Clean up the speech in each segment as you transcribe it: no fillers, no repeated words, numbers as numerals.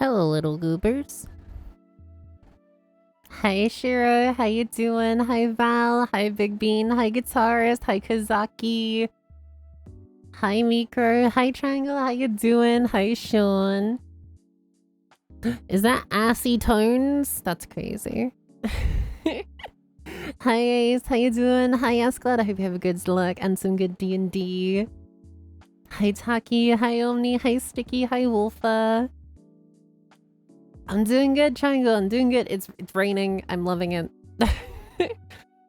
Hello, little goobers. Hi, Shiro. How you doing? Hi, Val. Hi, Big Bean. Hi, Guitarist. Hi, Kazaki. Hi, Mikro. Hi, Triangle. How you doing? Hi, Sean. Is that assy tones? That's crazy. Hi, Ace. How you doing? Hi, Asclad. I hope you have a good luck and some good D&D. Hi, Taki. Hi, Omni. Hi, Sticky. Hi, Wolfa. I'm doing good, Triangle. I'm doing good. It's raining. I'm loving it.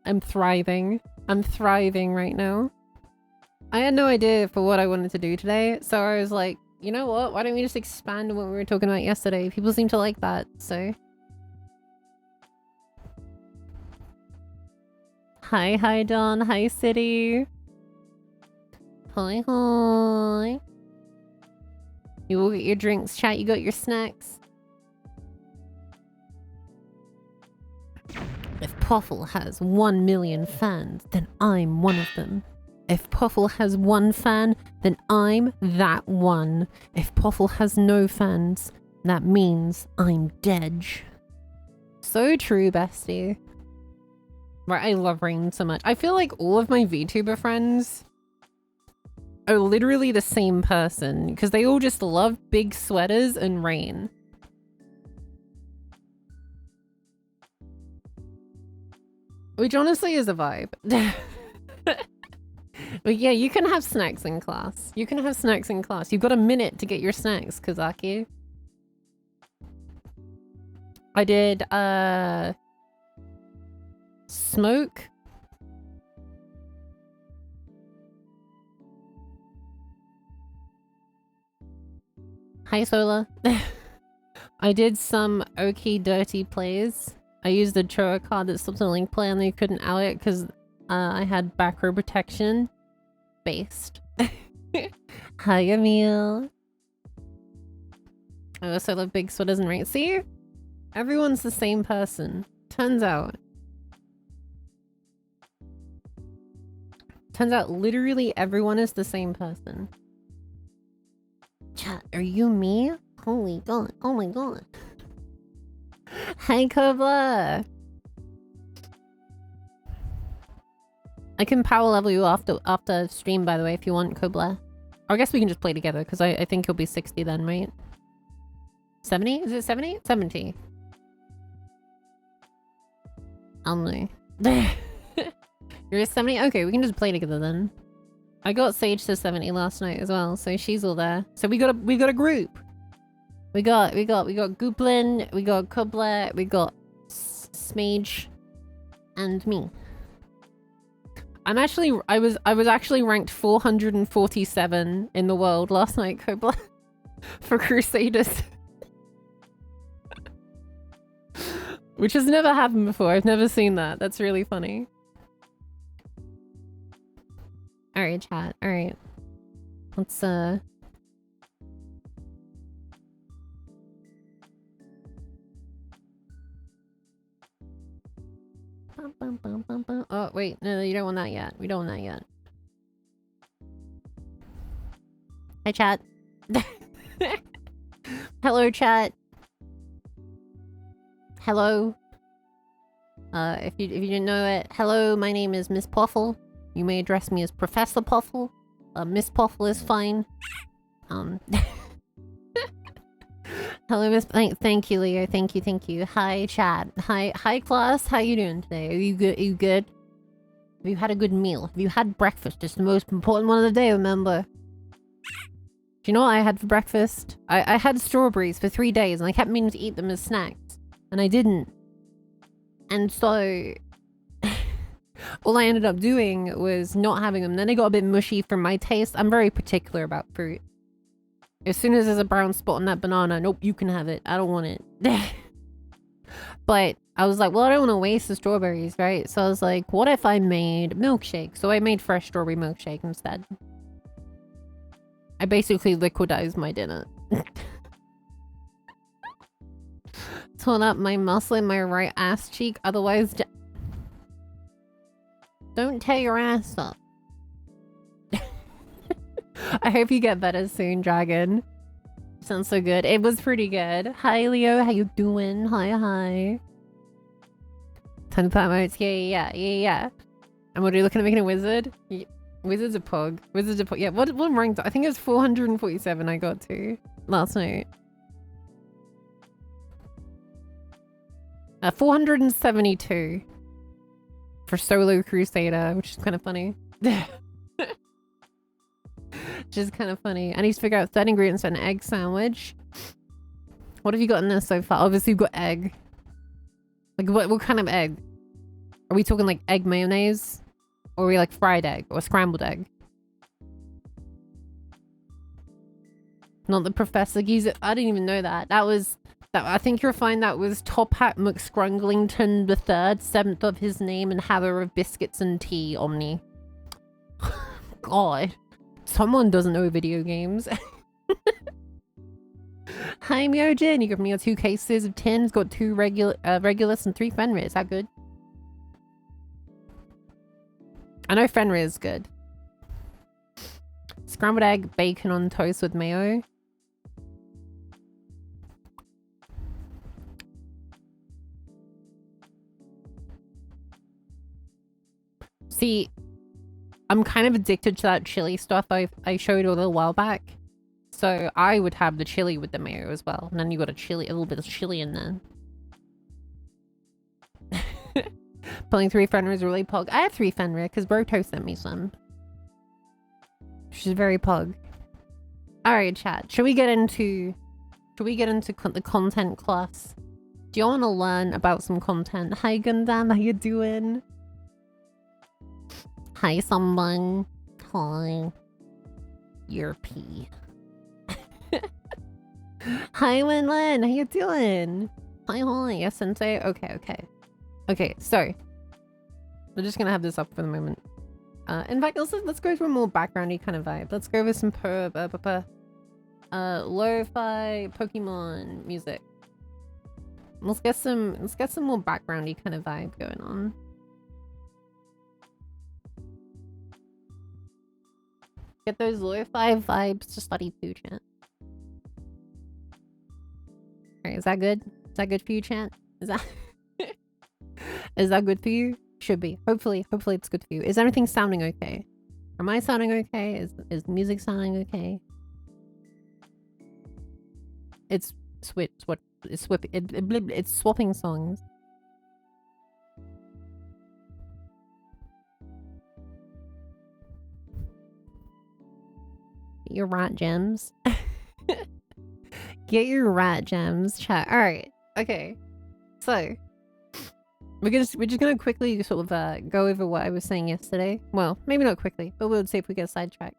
I'm thriving. I'm thriving right now. I had no idea for what I wanted to do today, so I was like, you know what? Why don't we just expand on what we were talking about yesterday? People seem to like that, so. Hi, Don. Hi, City. Hi, hi. You all get your drinks, chat. You got your snacks. If Puffle has 1 million fans, then I'm one of them. If Puffle has 1 fan, then I'm that one. If Puffle has no fans, that means I'm dead. So true, bestie. Right, I love Rain so much. I feel like all of my VTuber friends are literally the same person because they all just love big sweaters and Rain. Which honestly is a vibe. But yeah, you can have snacks in class. You can have snacks in class. You've got a minute to get your snacks, Kazaki. I did, smoke. Hi, Sola. I did some okie dirty plays. I used the Churro card that stopped the link play and they couldn't out it because I had back row protection. Based. Hi, Emil. I also love big sweaters and rain. See? Everyone's the same person. Turns out. Turns out literally everyone is the same person. Chat, are you me? Holy god. Oh my god. Hi, Kobla. I can power level you after stream, by the way, if you want, Kobla. Or I guess we can just play together, because I think you'll be 60 then, right? 70? Is it 70? 70. Only. You're 70? Okay, we can just play together then. I got Sage to 70 last night as well, so she's all there. So we got a group. We got Gooplin, we got Kobla, we got Smage, and me. I was actually ranked 447 in the world last night, Kobla, for Crusaders. Which has never happened before. I've never seen that. That's really funny. Alright, chat. Alright. Let's, Oh, wait. No, you don't want that yet. We don't want that yet. Hi, chat. Hello, chat. Hello. If you didn't know it, hello, my name is Miss Puffle. You may address me as Professor Puffle. Miss Puffle is fine. Hello, Miss. Thank you, Leo. Thank you. Hi, chat. Hi, class. How you doing today? Are you good? Have you had a good meal? Have you had breakfast? It's the most important one of the day, remember? Do you know what I had for breakfast? I had strawberries for 3 days, and I kept meaning to eat them as snacks, and I didn't. And so all I ended up doing was not having them. Then they got a bit mushy for my taste. I'm very particular about fruit. As soon as there's a brown spot on that banana, nope, you can have it. I don't want it. But I was like, well, I don't want to waste the strawberries, right? So I was like, what if I made milkshake? So I made fresh strawberry milkshake instead. I basically liquidized my dinner. Torn up my muscle in my right ass cheek, otherwise... Don't tear your ass up. I hope you get better soon, Dragon. Sounds so good. It was pretty good. Hi, Leo. How you doing? Hi. 10 plat modes. Yeah. And what are you looking at making a wizard? Yeah. Wizard's a pug. Yeah, what rank? I think it was 447 I got to last night. 472 for solo crusader, which is kind of funny. Which is kind of funny. I need to figure out third ingredients for an egg sandwich. What have you got in this so far? Obviously, you've got egg. Like, what kind of egg? Are we talking like egg mayonnaise? Or are we like fried egg or scrambled egg? Not the Professor Geezer. I didn't even know that. I think you'll find that was Top Hat McScrunglington the Third, 7th of his name, and haver of biscuits and tea, Omni. God. Someone doesn't know video games. Hi, Myojin. You got me 2 cases of tins, got 2 Regulus and 3 Fenrir. Is that good? I know Fenrir is good. Scrambled egg, bacon on toast with mayo. See, I'm kind of addicted to that chili stuff I showed a little while back. So I would have the chili with the mayo as well. And then you got a little bit of chili in there. Pulling 3 Fenrir is really pog. I have 3 Fenrir because Broto sent me some. She's very pog. Alright, chat. Should we get into the content class? Do you want to learn about some content? Hi Gundam, how you doing? Hi someone. Hi. You're P. Hi Lin, how you doing? Hi, yes sensei. Okay, so we're just gonna have this up for the moment. In fact, let's go for a more backgroundy kind of vibe. Let's go with some lo-fi Pokemon music. Let's get some more backgroundy kind of vibe going on. Get those lo-fi vibes to study too, chat. Alright, is that good? Is that good for you, chat? Is that good for you? Should be. Hopefully it's good for you. Is everything sounding okay? Am I sounding okay? Is music sounding okay? It's swapping songs. Your rat gems. Get your rat gems, chat. Alright. Okay. So we're just gonna quickly sort of go over what I was saying yesterday. Well, maybe not quickly, but we'll see if we get sidetracked.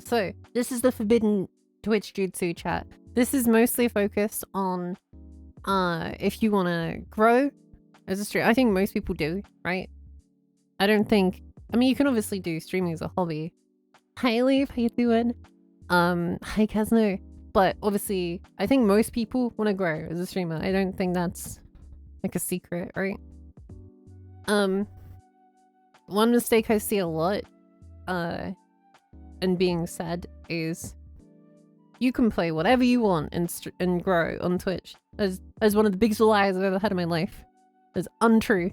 So this is the Forbidden Twitch Jutsu, chat. This is mostly focused on if you want to grow as a streamer. I think most people do, right? I mean, you can obviously do streaming as a hobby. Hi Leaf, how you doing? Hi Kazno. But obviously, I think most people want to grow as a streamer. I don't think that's like a secret, right? One mistake I see a lot, and being said is you can play whatever you want and grow on Twitch. As one of the biggest lies I've ever had in my life. That's untrue.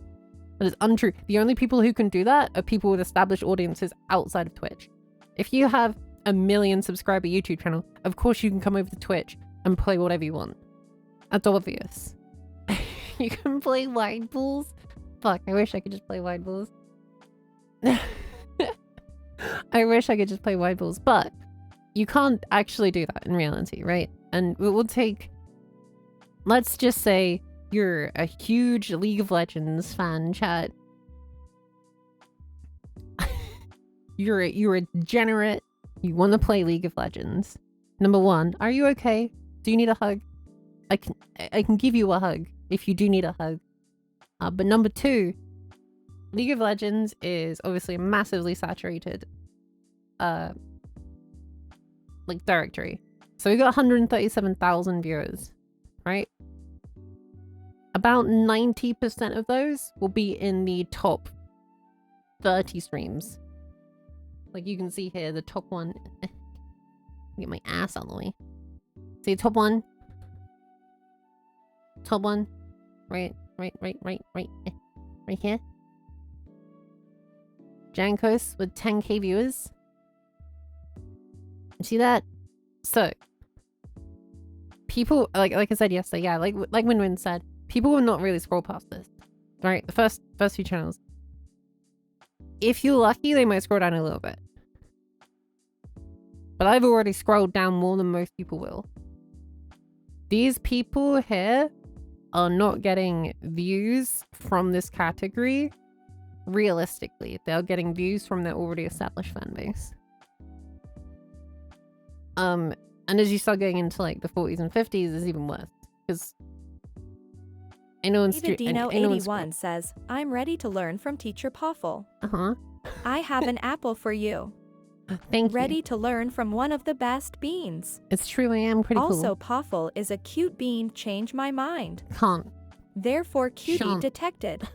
That is untrue. The only people who can do that are people with established audiences outside of Twitch. If you have a 1 million subscriber YouTube channel, of course you can come over to Twitch and play whatever you want. That's obvious. You can play wide balls? Fuck, I wish I could just play wide balls. I wish I could just play wide balls, but you can't actually do that in reality, right? And it will take... Let's just say you're a huge League of Legends fan, chat. You're a degenerate. You want to play League of Legends. Number 1, are you okay? Do you need a hug? I can give you a hug if you do need a hug. But number 2, League of Legends is obviously a massively saturated like directory. So we got 137,000 viewers, right? About 90% of those will be in the top 30 streams. Like you can see here, the top one. Get my ass out of the way. See top one? Top one? Right here. Jankos with 10k viewers. See that? So, people, like I said yesterday, yeah, like Win-Win said, people will not really scroll past this, right? The first few channels. If you're lucky, they might scroll down a little bit. But I've already scrolled down more than most people will. These people here are not getting views from this category. Realistically, they're getting views from their already established fan base. And as you start getting into like the 40s and 50s, it's even worse because David Dino 81 says, "I'm ready to learn from Teacher Poffle. I have an apple for you. Thank you. Ready to learn from one of the best beans. It's true, I am pretty cool. Also, Poffle is a cute bean. Change my mind. Can't. Therefore, cutie Shan't. detected."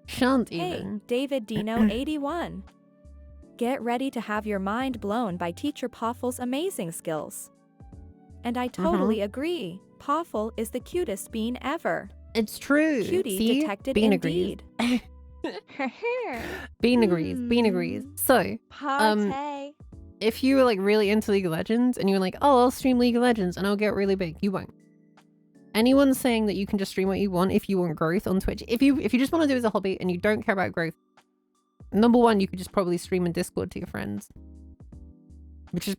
Shan't Hey, even. David Dino 81. Get ready to have your mind blown by Teacher Poffle's amazing skills. And I totally agree. Poffle is the cutest bean ever. It's true. Cutie See? detected Bean indeed. agrees. Bean agrees. Bean agrees. So, if you were like really into League of Legends and you were like, oh, I'll stream League of Legends and I'll get really big, you won't. Anyone saying that you can just stream what you want if you want growth on Twitch, if you just want to do it as a hobby and you don't care about growth, number one, you could just probably stream in Discord to your friends, which is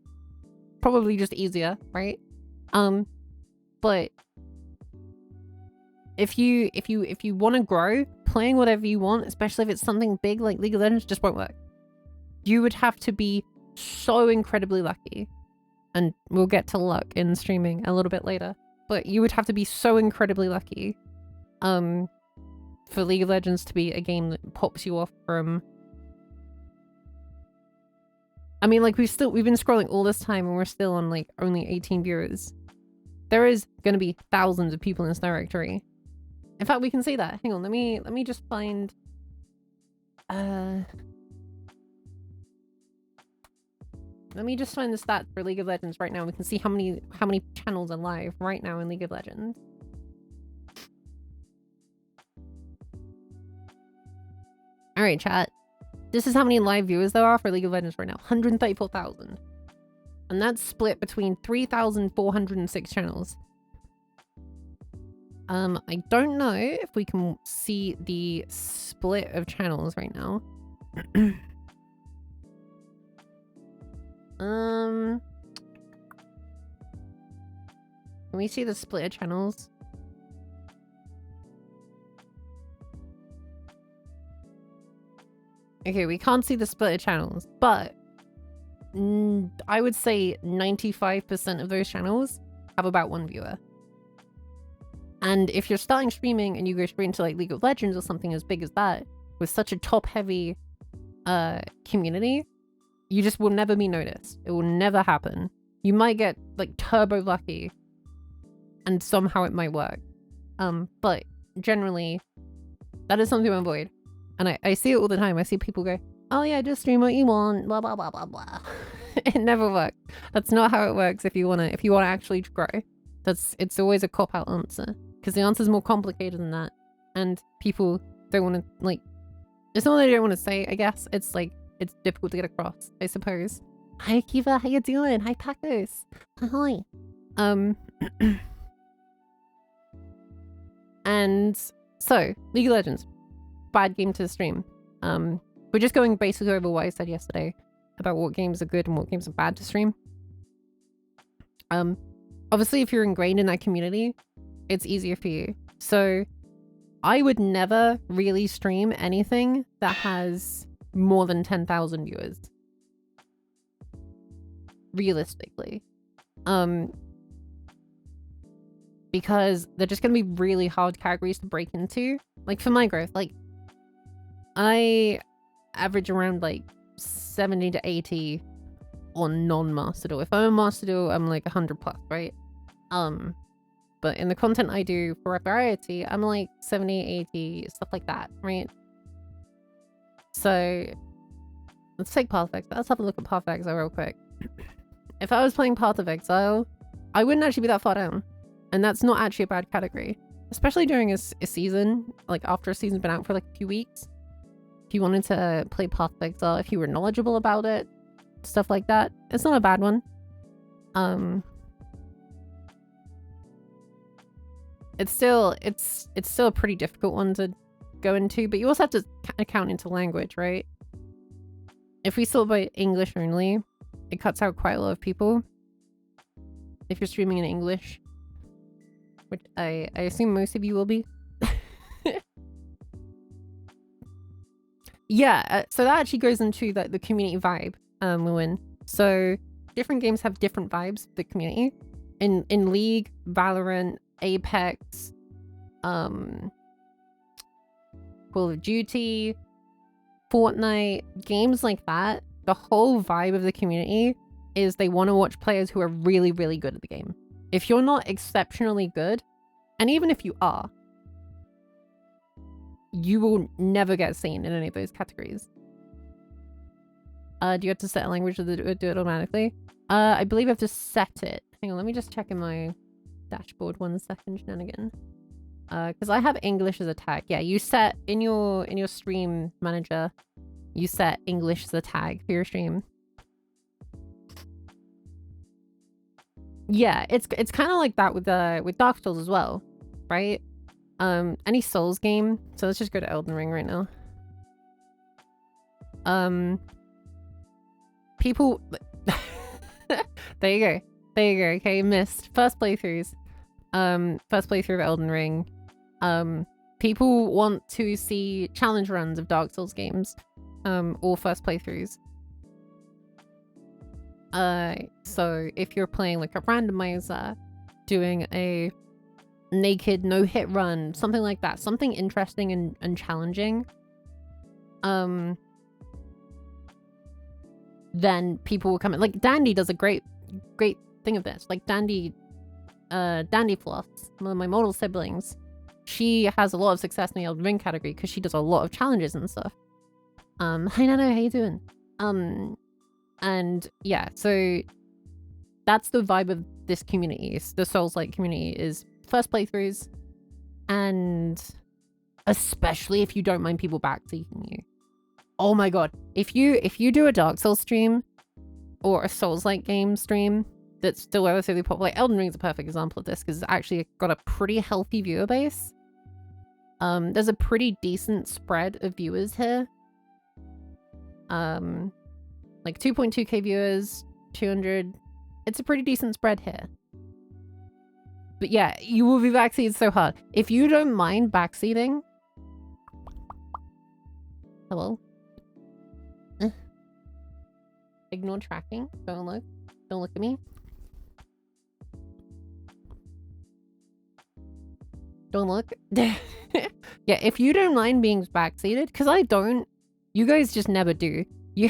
probably just easier, right? But if you want to grow, playing whatever you want, especially if it's something big like League of Legends, just won't work. You would have to be so incredibly lucky, and we'll get to luck in streaming a little bit later, but you would have to be so incredibly lucky for League of Legends to be a game that pops you off from... I mean, like, we've been scrolling all this time and we're still on like only 18 viewers. There is gonna be thousands of people in this directory. In fact, we can see that. Hang on, let me just find let me just find the stats for League of Legends right now. We can see how many channels are live right now in League of Legends. All right, chat. This is how many live viewers there are for League of Legends right now. 134,000. And that's split between 3,406 channels. I don't know if we can see the split of channels right now. Can we see the split of channels? Okay, we can't see the split of channels, but I would say 95% of those channels have about one viewer. And if you're starting streaming and you go straight into like League of Legends or something as big as that, with such a top-heavy community, you just will never be noticed. It will never happen. You might get like turbo lucky and somehow it might work. But generally, that is something to avoid. And I see it all the time. I see people go, oh yeah, just stream what you want, blah, blah, blah, blah, blah. It never works. That's not how it works if you wanna actually grow. It's always a cop-out answer. Because the answer is more complicated than that. And people don't want to, like, it's not that they don't want to say, I guess. It's like, it's difficult to get across, I suppose. Hi Kiva, how you doing? Hi Pacos. Hi. And so, League of Legends. Bad game to stream. We're just going basically over what I said yesterday about what games are good and what games are bad to stream. Obviously, if you're ingrained in that community, it's easier for you. So I would never really stream anything that has more than 10,000 viewers. Realistically. Because they're just going to be really hard categories to break into. Like for my growth, like I average around like 70 to 80 on non-Master Duel. If I'm a Master Duel, I'm like 100 plus, right? But in the content I do for a variety, I'm like 70, 80, stuff like that, right? So let's take Path of Exile. Let's have a look at Path of Exile real quick. If I was playing Path of Exile, I wouldn't actually be that far down. And that's not actually a bad category. Especially during a season, like after a season's been out for like a few weeks. If you wanted to play Path of Exile, if you were knowledgeable about it, stuff like that, it's not a bad one. It's still a pretty difficult one to go into, but you also have to account into language, right? If we sort by English only, it cuts out quite a lot of people. If you're streaming in English, which I assume most of you will be. Yeah, so that actually goes into the community vibe, Lewin. So different games have different vibes of the community. In League, Valorant, Apex, Call of Duty, Fortnite, games like that, the whole vibe of the community is they want to watch players who are really, really good at the game. If you're not exceptionally good, and even if you are, you will never get seen in any of those categories. Do you have to set a language or do it automatically? I believe I have to set it. Hang on, let me just check in my dashboard 1 second, shenanigan. Because I have English as a tag. Yeah, you set in your stream manager, you set English as a tag for your stream. Yeah, it's kind of like that with Dark Souls as well, right? Any Souls game. So let's just go to Elden Ring right now. People. There you go. There you go. Okay, missed first playthroughs. First playthrough of Elden Ring. People want to see challenge runs of Dark Souls games, or first playthroughs. So if you're playing like a randomizer, doing a naked no-hit run, something like that, something interesting and challenging, then people will come in. Like Dandy does a great thing of this. Like Dandy Floss, one of my model siblings, she has a lot of success in the Elden Ring category because she does a lot of challenges and stuff. Hi Nano, how you doing? And yeah, so that's the vibe of this community. The Souls-like community is first playthroughs, and especially if you don't mind people backseating you. Oh my god, if you do a Dark Souls stream or a Souls-like game stream that's still relatively popular, like Elden Ring is a perfect example of this because it's actually got a pretty healthy viewer base. There's a pretty decent spread of viewers here. Like 2.2k viewers, 200. It's a pretty decent spread here. But yeah, you will be backseated so hard. If you don't mind backseating... Hello? Ignore tracking. Don't look. Don't look at me. Don't look. Yeah, if you don't mind being backseated, because I don't, you guys just never do. You...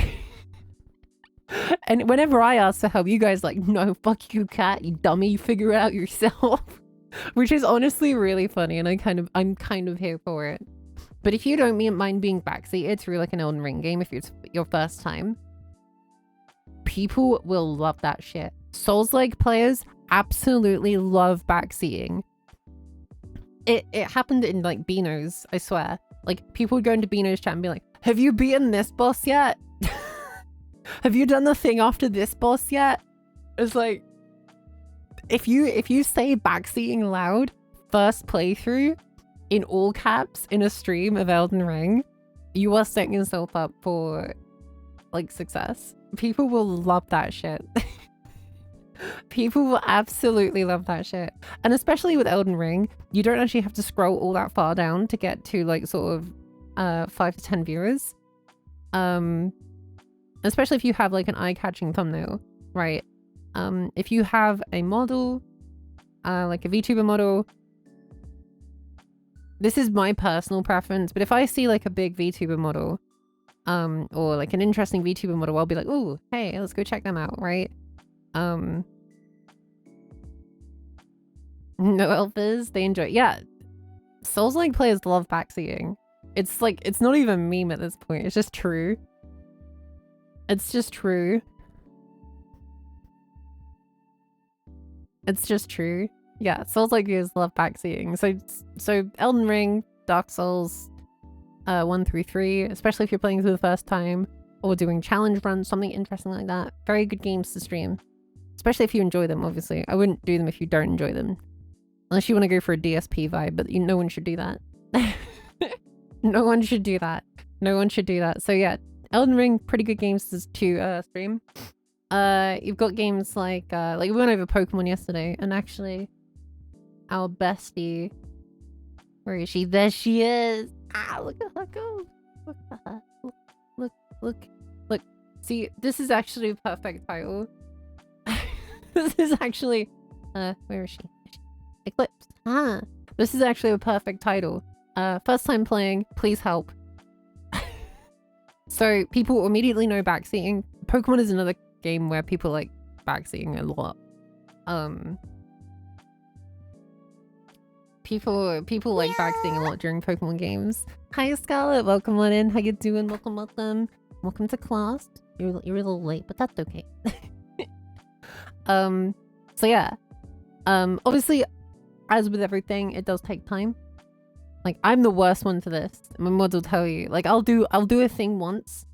And whenever I ask for help, you guys like, no, fuck you, cat, you dummy, you figure it out yourself. Which is honestly really funny, and I'm kind of here for it. But if you don't mind being backseated through like an Elden Ring game, if it's your first time, people will love that shit. Souls-like players absolutely love backseating. It happened in like Beano's, I swear. Like people would go into Beano's chat and be like, have you beaten this boss yet? Have you done the thing after this boss yet? It's like, if you say backseating loud first playthrough in all caps in a stream of Elden Ring, you are setting yourself up for like success. People will love that shit. People will absolutely love that shit. And especially with Elden Ring, you don't actually have to scroll all that far down to get to like sort of 5 to 10 viewers. Especially if you have like an eye-catching thumbnail, right? If you have a model, like a VTuber model, this is my personal preference, but if I see like a big VTuber model, or like an interesting VTuber model, I'll be like, oh, hey, let's go check them out, right? No elfers, they enjoy it. Yeah, Souls-like players love backseating. It's like, it's not even a meme at this point, it's just true. It's just true. It's just true. Yeah, Souls like you love backseating. So Elden Ring, Dark Souls, 1 through 3, especially if you're playing for the first time or doing challenge runs, something interesting like that. Very good games to stream, especially if you enjoy them. Obviously, I wouldn't do them if you don't enjoy them, unless you want to go for a DSP vibe. But no one should do that. No one should do that. No one should do that. So yeah, Elden Ring, pretty good games to stream. You've got games like we went over Pokemon yesterday, and actually, our bestie, where is she? There she is. Ah, look at her go. Look at her. Look. See, this is actually a perfect title. This is actually, where is she? Eclipse. Ah, this is actually a perfect title. First time playing, please help. So people immediately know backseating. Pokemon is another game where people like backseating a lot. People like backseating a lot during Pokemon games. Hi Scarlet, welcome on in. How you doing? Welcome. Welcome to class. You're a little late, but that's okay. So yeah. Obviously, as with everything, it does take time. Like, I'm the worst one for this. My mod will tell you. Like, I'll do a thing once,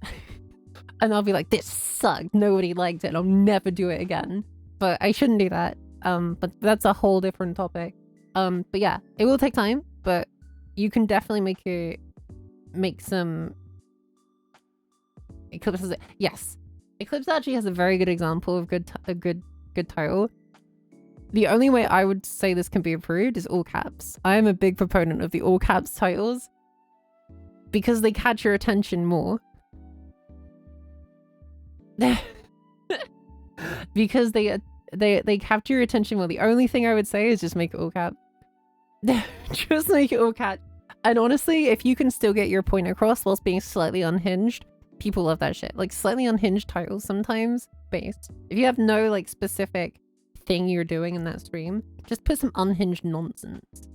and I'll be like, this sucked. Nobody liked it. And I'll never do it again. But I shouldn't do that. But that's a whole different topic. But yeah, it will take time, but you can definitely make some. Eclipse has yes, Eclipse actually has a very good example of a good title. The only way I would say this can be improved is all caps. I am a big proponent of the all caps titles because they catch your attention more. Because they capture your attention more. The only thing I would say is just make it all caps. Just make it all caps. And honestly, if you can still get your point across whilst being slightly unhinged, people love that shit. Like, slightly unhinged titles sometimes based. If you have no like specific thing you're doing in that stream, just put some unhinged nonsense.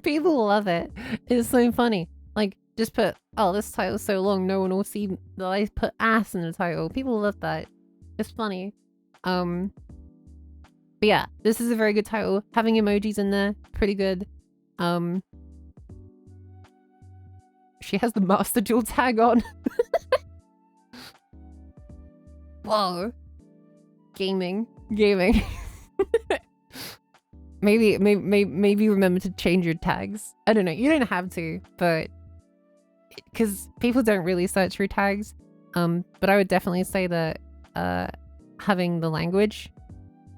People love it. It's so funny. Like, just put, oh, this title's so long, no one will see that I put ass in the title. People love that. It's funny. But yeah, this is a very good title. Having emojis in there, pretty good. She has the Master Duel tag on. Whoa. Gaming. maybe remember to change your tags. I don't know. You don't have to, but because people don't really search for tags. But I would definitely say that having the language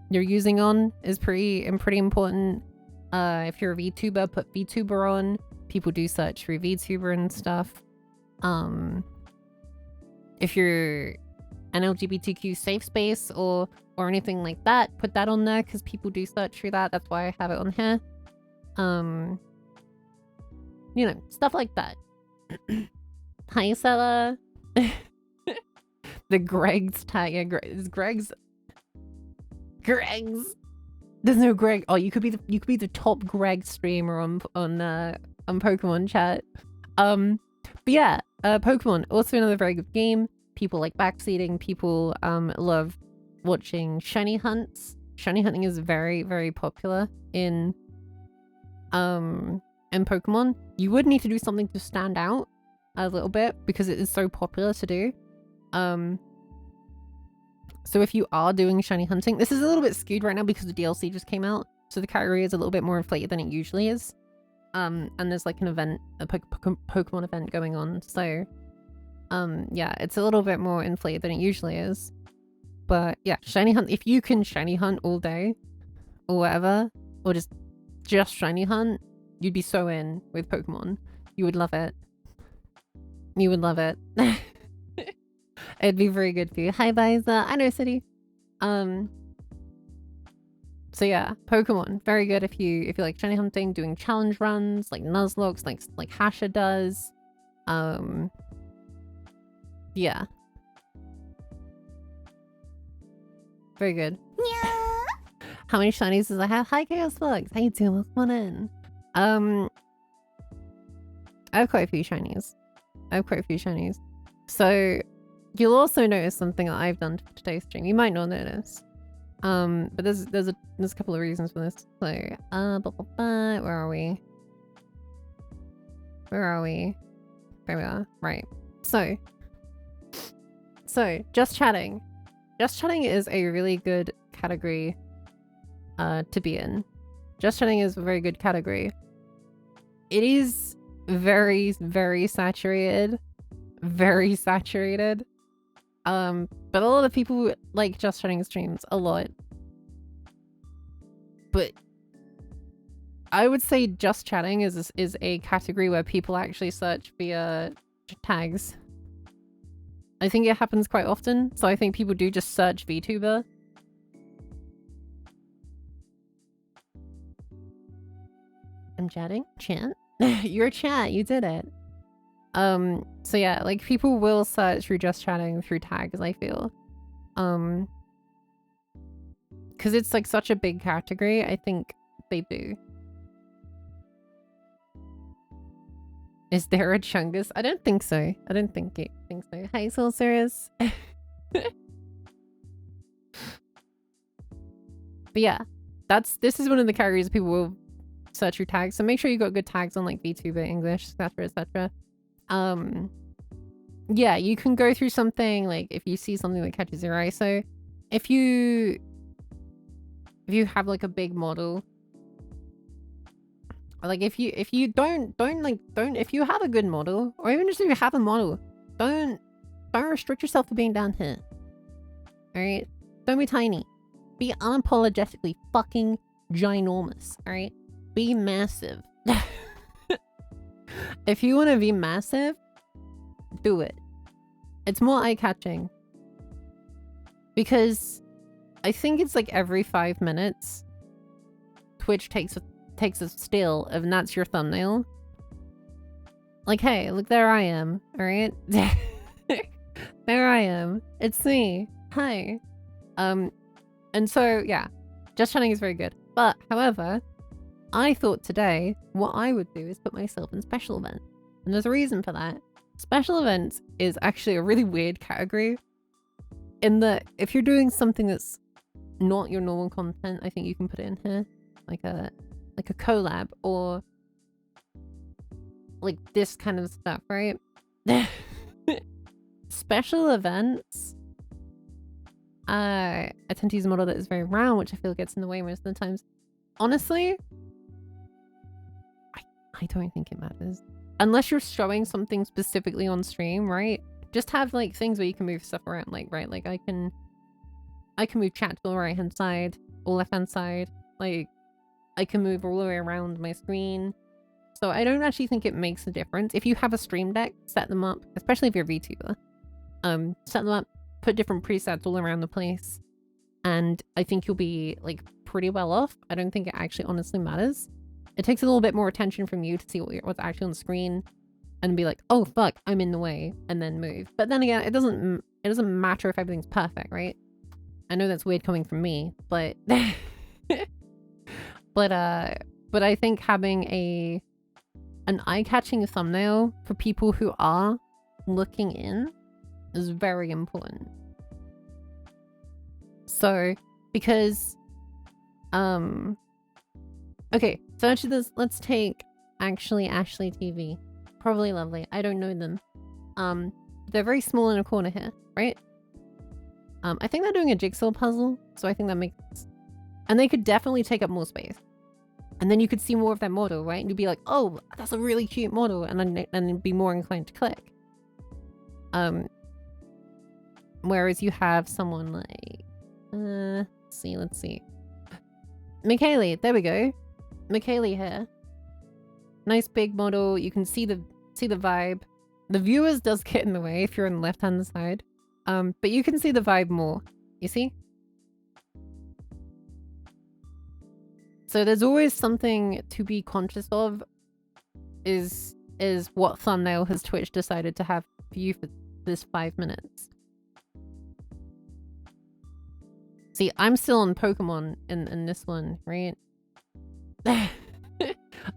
you're using on is pretty important. If you're a VTuber, put VTuber on. People do search for VTuber and stuff. If you're an LGBTQ safe space or anything like that, put that on there because people do search for that. That's why I have it on here. You know, stuff like that. Hi, Sella. The Greg's tag. Yeah, Greg's. There's no Greg. Oh, you could be the top Greg streamer on Pokemon chat. But yeah, Pokemon, also another very good game. People like backseating. People love watching shiny hunts. Shiny hunting is very, very popular in Pokemon. You would need to do something to stand out a little bit because it is so popular to do. So if you are doing shiny hunting, this is a little bit skewed right now because the DLC just came out, so the category is a little bit more inflated than it usually is. And there's like an event, a Pokemon event going on, so yeah, it's a little bit more inflated than it usually is. But yeah, shiny hunt, if you can shiny hunt all day or whatever, or just shiny hunt, you'd be so in with Pokemon. You would love it. You would love it. It'd be very good for you. Hi, Biza. I know, City. So yeah, Pokemon, very good if you like shiny hunting, doing challenge runs like Nuzlocke, like Hasha does. Yeah. Very good. Yeah. How many shinies does I have? Hi, Chaos Bugs. How you doing? Welcome on in. I have quite a few shinies. So you'll also notice something that I've done for today's stream. You might not notice. But there's a couple of reasons for this. So, where are we? Where are we? There we are. Right. So, just chatting. Just chatting is a really good category to be in. Just chatting is a very good category. It is very, very saturated. Very saturated. But a lot of people like just chatting streams a lot. But I would say just chatting is a category where people actually search via tags. I think it happens quite often, so I think people do just search VTuber. I'm chatting? Chat? You're chat, you did it. So yeah, like people will search through just chatting through tags, I feel. Because it's like such a big category, I think they do. Is there a Chungus? I don't think so. I don't think so. Hey, Soul Serious. But yeah, this is one of the categories people will search your tags. So make sure you got good tags on like VTuber, English, etc., etc. Yeah, you can go through something like if you see something that catches your eye. So if you have like a big model, like if you if you have a good model, or even just if you have a model, don't restrict yourself to being down here. All right, don't be tiny. Be unapologetically fucking ginormous. All right, be massive. If you want to be massive, do it. It's more eye-catching. Because I think it's like every 5 minutes, Twitch takes a still, and that's your thumbnail. Like, hey, look, there I am, alright? There I am. It's me. Hi. And so, yeah, just chatting is very good. But, however, I thought today what I would do is put myself in special events. And there's a reason for that. Special events is actually a really weird category. In that, if you're doing something that's not your normal content, I think you can put it in here. Like a collab or like this kind of stuff, right? Special events. I tend to use a model that is very round, which I feel gets in the way most of the times. Honestly, I don't think it matters. Unless you're showing something specifically on stream, right? Just have like things where you can move stuff around, like, right? Like I can move chat to the right hand side or left hand side. Like I can move all the way around my screen. So I don't actually think it makes a difference. If you have a stream deck, set them up, especially if you're a VTuber. Set them up, put different presets all around the place. And I think you'll be like pretty well off. I don't think it actually honestly matters. It takes a little bit more attention from you to see what's actually on the screen and be like, oh fuck, I'm in the way, and then move. But then again, it doesn't matter if everything's perfect, right? I know that's weird coming from me, but but I think having an eye-catching thumbnail for people who are looking in is very important. So, because okay, so actually let's take Ashley TV. Probably lovely. I don't know them. They're very small in a corner here, right? I think they're doing a jigsaw puzzle, so I think that makes sense. And they could definitely take up more space. And then you could see more of their model, right? And you'd be like, oh, that's a really cute model, and then be more inclined to click. Whereas you have someone like let's see. McKaylee, there we go. McKaylee here. Nice big model. You can see the vibe. The viewers does get in the way if you're on the left hand side. But you can see the vibe more. You see? So there's always something to be conscious of. Is what thumbnail has Twitch decided to have for you for this 5 minutes? See, I'm still on Pokemon in this one, right?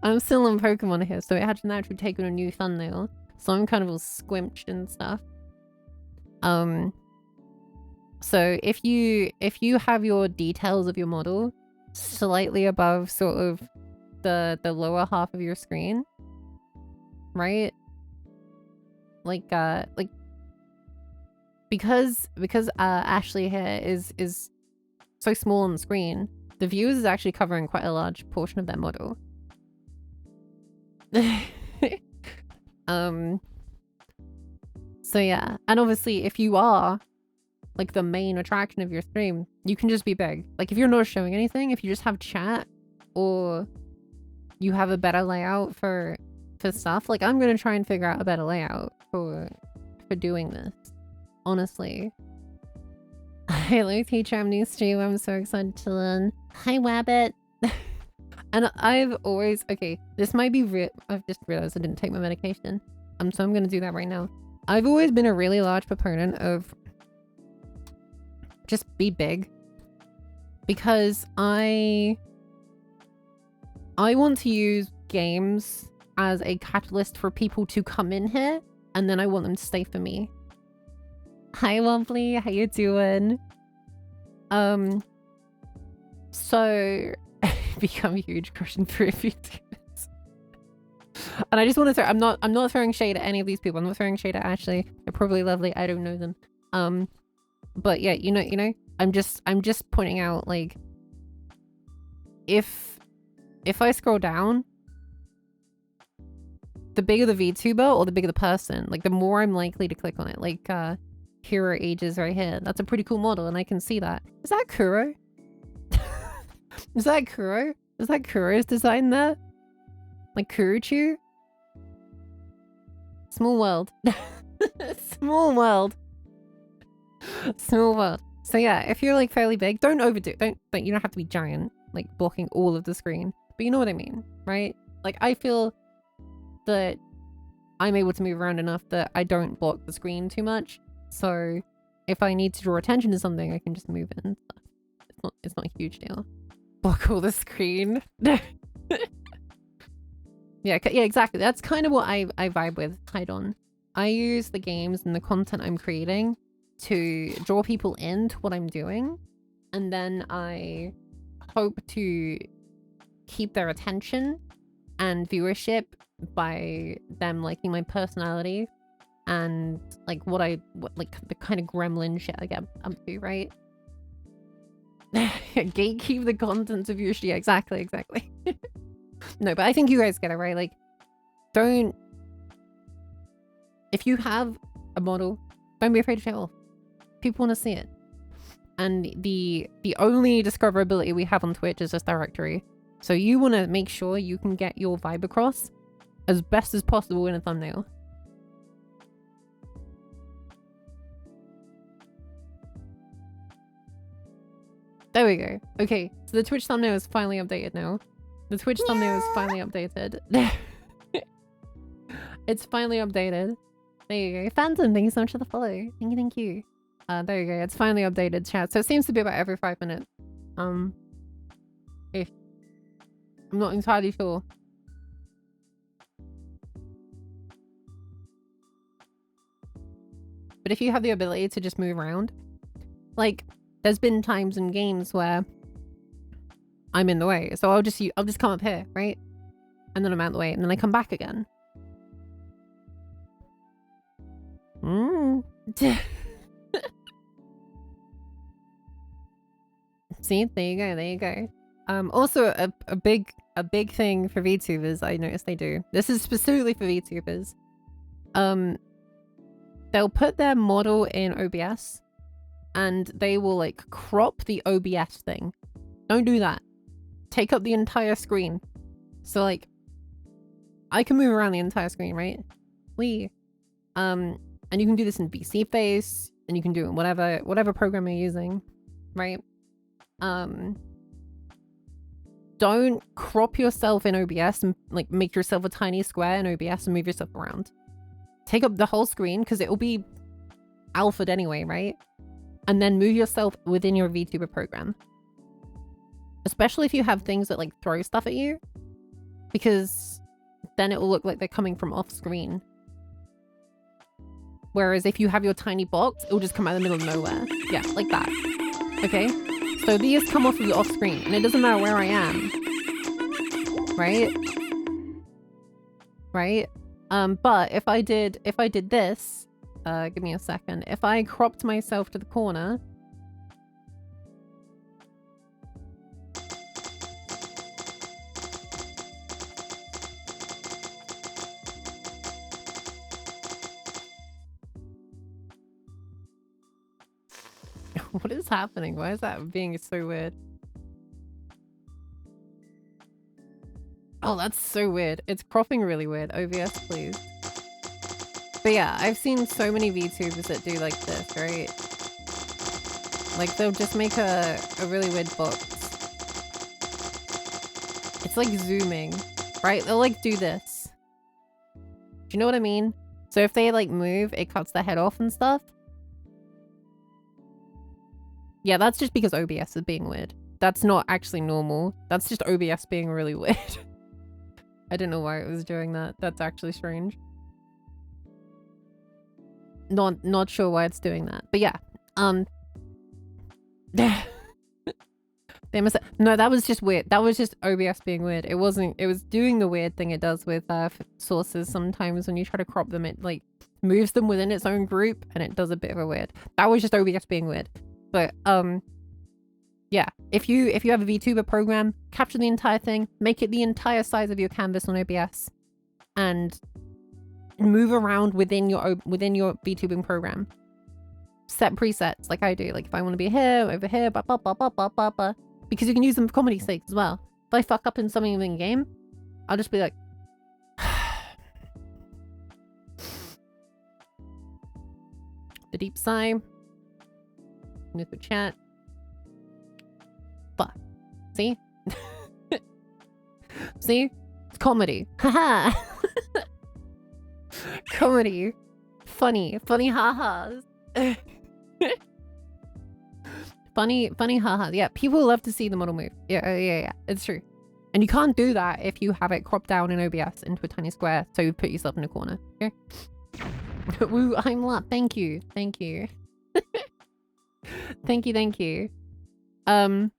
I'm still on Pokemon here, so it had to naturally take on a new thumbnail. So I'm kind of all squinched and stuff. So if you have your details of your model slightly above sort of the lower half of your screen, right? Like because Ashley here is so small on the screen, the views is actually covering quite a large portion of their model. So yeah, and obviously if you are like the main attraction of your stream, you can just be big. Like if you're not showing anything, if you just have chat or you have a better layout for stuff, like I'm gonna try and figure out a better layout for doing this, honestly. Hello teacher, I'm new stream, I'm so excited to learn. Hi Wabbit. And I've always, okay, this might be I've just realized I didn't take my medication. So I'm gonna do that right now. I've always been a really large proponent of just be big, because I want to use games as a catalyst for people to come in here, and then I want them to stay for me. Hi Wobbly, how you doing? So become huge crushing for a few times. And I just want to throw, I'm not throwing shade at any of these people. I'm not throwing shade at Ashley. They're probably lovely. I don't know them. But yeah, you know, I'm just pointing out, like, if I scroll down, the bigger the VTuber or the bigger the person, like the more I'm likely to click on it. Like Hero Ages right here. That's a pretty cool model and I can see that. Is that Kuro? Is that Kuro? Is that Kuro's design there? Like Kuruchu? Small world. Small world. Small world. So yeah, if you're like fairly big, don't overdo it. You don't have to be giant, like blocking all of the screen. But you know what I mean, right? Like I feel that I'm able to move around enough that I don't block the screen too much. So if I need to draw attention to something, I can just move it and stuff. It's not a huge deal. Block all the screen. Yeah, exactly. That's kind of what I vibe with Hide On. I use the games and the content I'm creating to draw people into what I'm doing, and then I hope to keep their attention and viewership by them liking my personality and like like the kind of gremlin shit I get up to, right? Gatekeep the contents of your shit. Yeah, exactly. No, but I think you guys get it, right? Like, don't... If you have a model, don't be afraid to show it off. People want to see it. And the only discoverability we have on Twitch is this directory. So you want to make sure you can get your vibe across as best as possible in a thumbnail. There we go. Okay, so the Twitch thumbnail is finally updated now. The Twitch thumbnail is finally updated. It's finally updated. There you go. Phantom, thank you so much for the follow. Thank you. There you go. It's finally updated, chat. So it seems to be about every 5 minutes. If I'm not entirely sure. But if you have the ability to just move around, like there's been times in games where I'm in the way, so I'll just come up here, right? And then I'm out of the way, and then I come back again. See, there you go. Also a big thing for VTubers I noticed they do. This is specifically for VTubers. They'll put their model in OBS and they will like crop the OBS thing. Don't do that. Take up the entire screen. So like I can move around the entire screen, right? And you can do this in VC Face, and you can do it in whatever program you're using, right? Don't crop yourself in OBS and like make yourself a tiny square in OBS and move yourself around. Take up the whole screen because it will be alphaed anyway, right? And then move yourself within your VTuber program. Especially if you have things that like throw stuff at you, because then it will look like they're coming from off screen. Whereas if you have your tiny box, it'll just come out of the middle of nowhere. Yeah, like that. Okay? So these come off of the off screen, and it doesn't matter where I am. Right? Right? But if I did this, give me a second. If I cropped myself to the corner, what is happening? Why is that being so weird? Oh, that's so weird. It's cropping really weird. OBS, please. But yeah, I've seen so many VTubers that do like this, right? Like, they'll just make a really weird box. It's like zooming, right? They'll like do this. Do you know what I mean? So if they like move, it cuts the head off and stuff. Yeah, that's just because OBS is being weird. That's not actually normal. That's just OBS being really weird. I don't know why it was doing that. That's actually strange. Not sure why it's doing that. But yeah. They must have, no, that was just weird. That was just OBS being weird. It wasn't, it was doing the weird thing it does with sources sometimes when you try to crop them. It like moves them within its own group and it does a bit of a weird. That was just OBS being weird. But yeah, if you have a VTuber program, capture the entire thing, make it the entire size of your canvas on OBS, and move around within your VTubing program. Set presets like I do. Like if I want to be here, over here, ba ba ba ba ba ba ba, because you can use them for comedy sake as well. If I fuck up in something in game, I'll just be like, the deep sigh. New to chat. Fuck. See? See? It's comedy. Haha. Comedy. Funny ha-has. funny haha. Yeah, people love to see the model move. Yeah, it's true. And you can't do that if you have it cropped down in OBS into a tiny square, so you put yourself in a corner. Okay? Woo, I'm lap. Thank you. Thank you. Thank you. So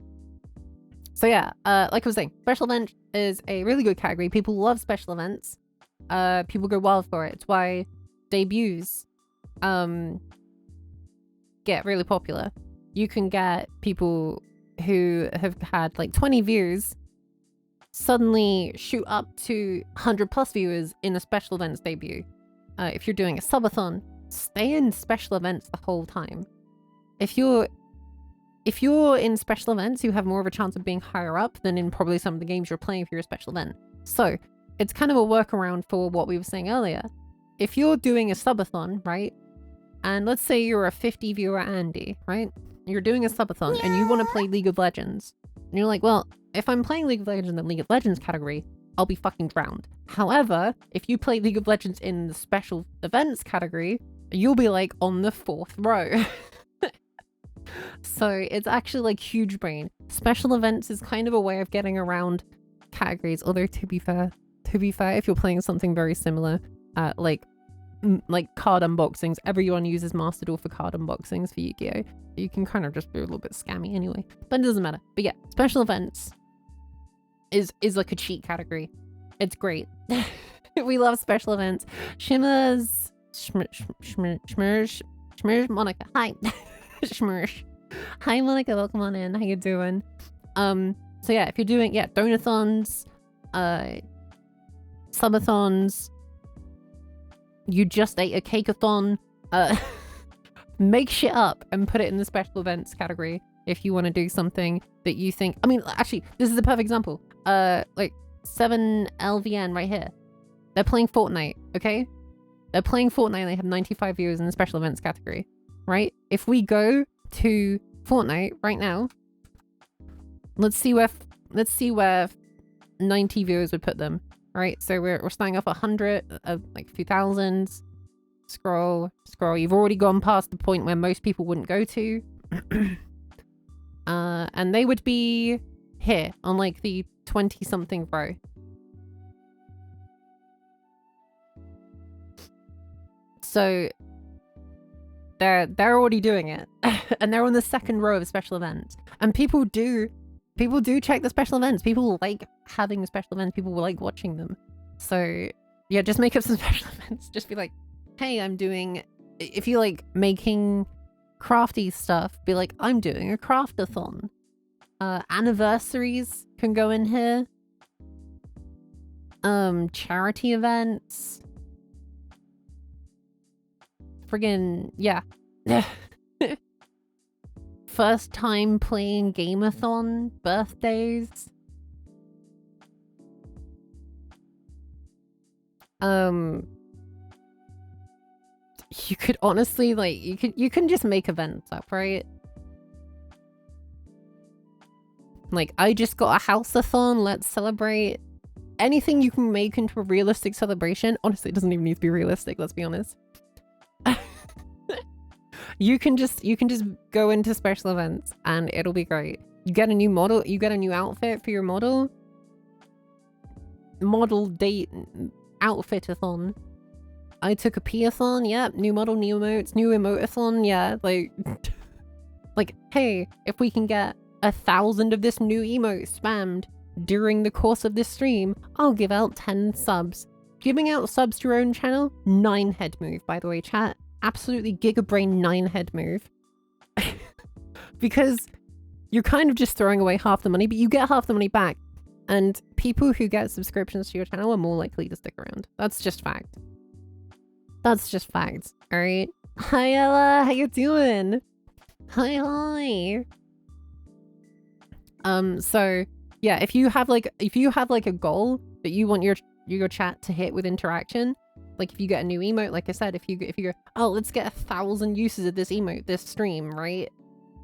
yeah, like I was saying, special event is a really good category. People love special events. People go wild for it. It's why debuts get really popular. You can get people who have had like 20 views suddenly shoot up to 100+ viewers in a special events debut. If you're doing a subathon, stay in special events the whole time. If you're in special events, you have more of a chance of being higher up than in probably some of the games you're playing if you're a special event. So it's kind of a workaround for what we were saying earlier. If you're doing a subathon, right? And let's say you're a 50 viewer Andy, right? You're doing a subathon and you want to play League of Legends. And you're like, well, if I'm playing League of Legends in the League of Legends category, I'll be fucking drowned. However, if you play League of Legends in the special events category, you'll be like on the 4th row. So it's actually like huge brain. Special events is kind of a way of getting around categories. Although to be fair, if you're playing something very similar, like card unboxings, everyone uses Master Duel for card unboxings for Yu-Gi-Oh! You can kind of just be a little bit scammy anyway, but it doesn't matter. But yeah, special events is like a cheat category. It's great. We love special events. Shimmer's Shmursh Monica. Hi. Shmursh. Hi Monica, welcome on in. How you doing? So yeah, if you're doing donathons, subathons, you just ate a cakeathon, make shit up and put it in the special events category if you want to do something that you think, I mean, actually, this is a perfect example. Like 7LVN right here. They're playing Fortnite, okay? They're playing Fortnite and they have 95 viewers in the special events category, right? If we go to Fortnite right now, let's see where 90 viewers would put them, right? So we're starting off 100, like 2000s. Scroll. You've already gone past the point where most people wouldn't go to. And they would be here on like the 20-something row. So they're already doing it. And they're on the second row of special events. And people do check the special events. People like having special events. People like watching them. So yeah, just make up some special events. Just be like, hey, I'm doing, if you like making crafty stuff, be like, I'm doing a craftathon. Anniversaries can go in here. Charity events. Friggin', yeah. First time playing Gameathon, birthdays. You could honestly, like, you can just make events up, right? Like, I just got a house-a-thon, let's celebrate. Anything you can make into a realistic celebration. Honestly, it doesn't even need to be realistic, let's be honest. You can just go into special events and it'll be great. You get a new model, you get a new outfit for your model. Model date outfit-a-thon. I took a pee-a-thon, yep. New model, new emotes, new emote-a-thon, yeah. Like, like, hey, if we can get 1,000 of this new emote spammed during the course of this stream, I'll give out 10 subs. Giving out subs to your own channel? 9 head move, by the way, chat. Absolutely gigabrain 9 head move. Because you're kind of just throwing away half the money, but you get half the money back. And people who get subscriptions to your channel are more likely to stick around. That's just fact. That's just fact, alright? Hi Ella, how you doing? Hi. So yeah, if you have like a goal that you want your chat to hit with interaction, like if you get a new emote, like I said, if you go, oh, let's get 1,000 uses of this emote this stream, right?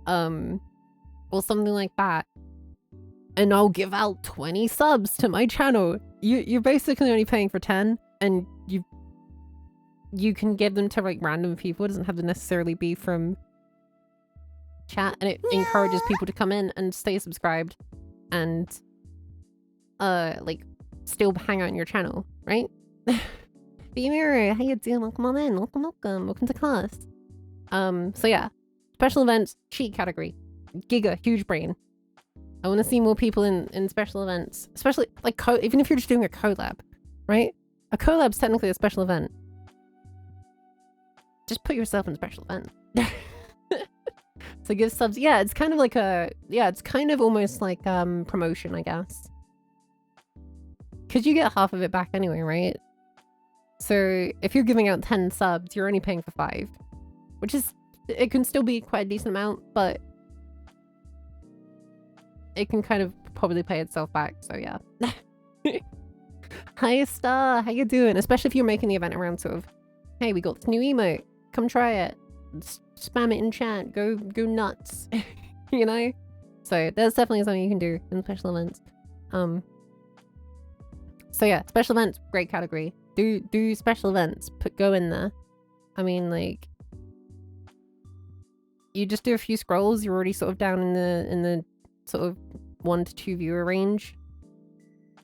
Or something like that, and I'll give out 20 subs to my channel. You're basically only paying for 10, and you can give them to like random people. It doesn't have to necessarily be from chat, and it encourages people to come in and stay subscribed and like still hang out on your channel, right? Beamer, how you doing? Welcome on in. Welcome to class. So yeah, special events, cheat category, giga, huge brain. I want to see more people in special events, especially like even if you're just doing a collab, right? A collab's technically a special event. Just put yourself in a special event. So give subs. Yeah, it's kind of like it's kind of almost like promotion, I guess. Because you get half of it back anyway, right? So if you're giving out 10 subs, you're only paying for 5. Which is, it can still be quite a decent amount, but it can kind of probably pay itself back, so yeah. Hi Star, how you doing? Especially if you're making the event around sort of, hey, we got this new emote, come try it. Spam it in chat, go nuts. You know? So there's definitely something you can do in special events. So yeah, special events, great category. Do special events, go in there. I mean, like, you just do a few scrolls, you're already sort of down in the sort of 1 to 2 viewer range.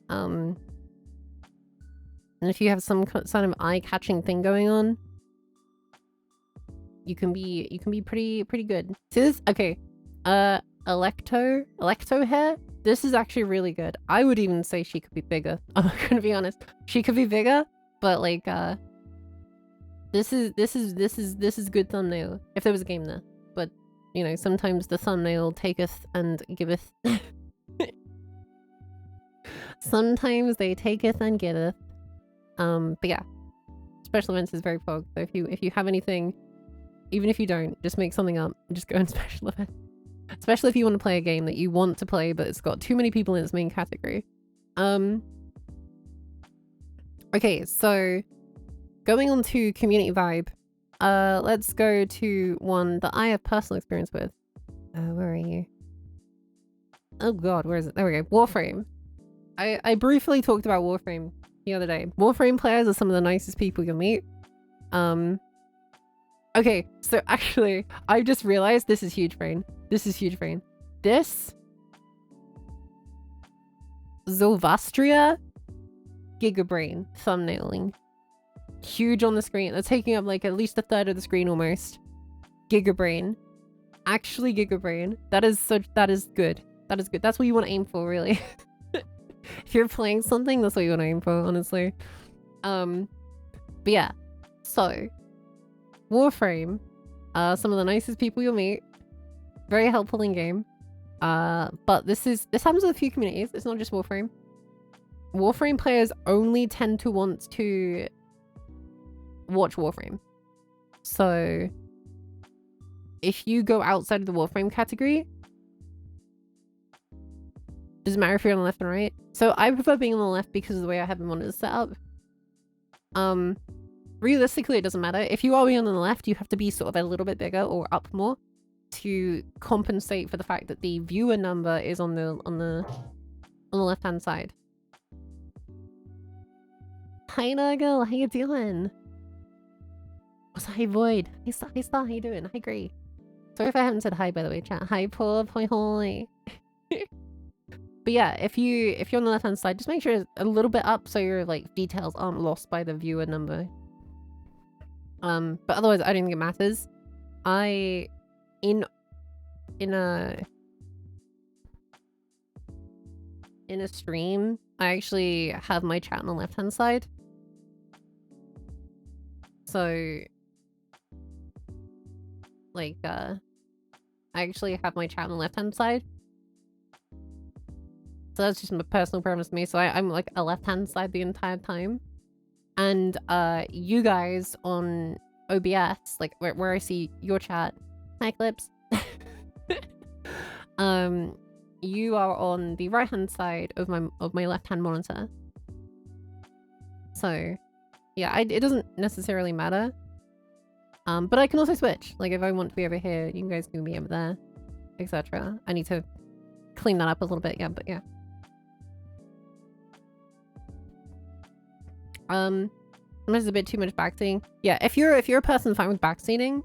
And if you have some kind of eye-catching thing going on, you can be pretty good. So this, okay, Electo hair. This is actually really good. I would even say she could be bigger. I'm gonna be honest. She could be bigger, but like this is good thumbnail if there was a game there. But you know, sometimes the thumbnail taketh and giveth. Sometimes they taketh and giveth. But yeah, special events is very pog. So if you have anything, even if you don't, just make something up and just go in special event. Especially if you want to play a game that you want to play, but it's got too many people in its main category. Okay, so going on to community vibe, let's go to one that I have personal experience with. Where are you? Oh god, where is it? There we go. Warframe. I briefly talked about Warframe the other day. Warframe players are some of the nicest people you'll meet. Okay, so actually, I just realized this is huge brain. This is huge brain. This Zolvastria Gigabrain thumbnailing. Huge on the screen. They're taking up like at least a third of the screen almost. Gigabrain. Actually Gigabrain. That is good. That is good. That's what you want to aim for, really. If you're playing something, that's what you want to aim for, honestly. But yeah. So, Warframe. Some of the nicest people you'll meet. Very helpful in game. But this happens with a few communities. It's not just Warframe. Warframe players only tend to want to watch Warframe. So if you go outside of the Warframe category, doesn't matter if you're on the left and right. So I prefer being on the left because of the way I have the monitors set up. Realistically, it doesn't matter. If you are being on the left, you have to be sort of a little bit bigger or up more to compensate for the fact that the viewer number is on the left hand side. Hi Nigel, how you doing? What's hi Void? Hey Star, how you doing? Hi Gray. Sorry if I haven't said hi, by the way, chat. Hi Paul, hoi. But yeah, if you're on the left hand side, just make sure it's a little bit up so your like details aren't lost by the viewer number. But otherwise I don't think it matters. In a stream, I actually have my chat on the left hand side. So like I actually have my chat on the left hand side. So that's just my personal preference to me. So I'm like a left hand side the entire time. And you guys on OBS, like where I see your chat, hi Clips. You are on the right hand side of my left hand monitor. So yeah, it doesn't necessarily matter. But I can also switch. Like if I want to be over here, you guys can be over there, etc. I need to clean that up a little bit, yeah, but yeah. There's a bit too much backseating. Yeah, if you're a person fine with backseating,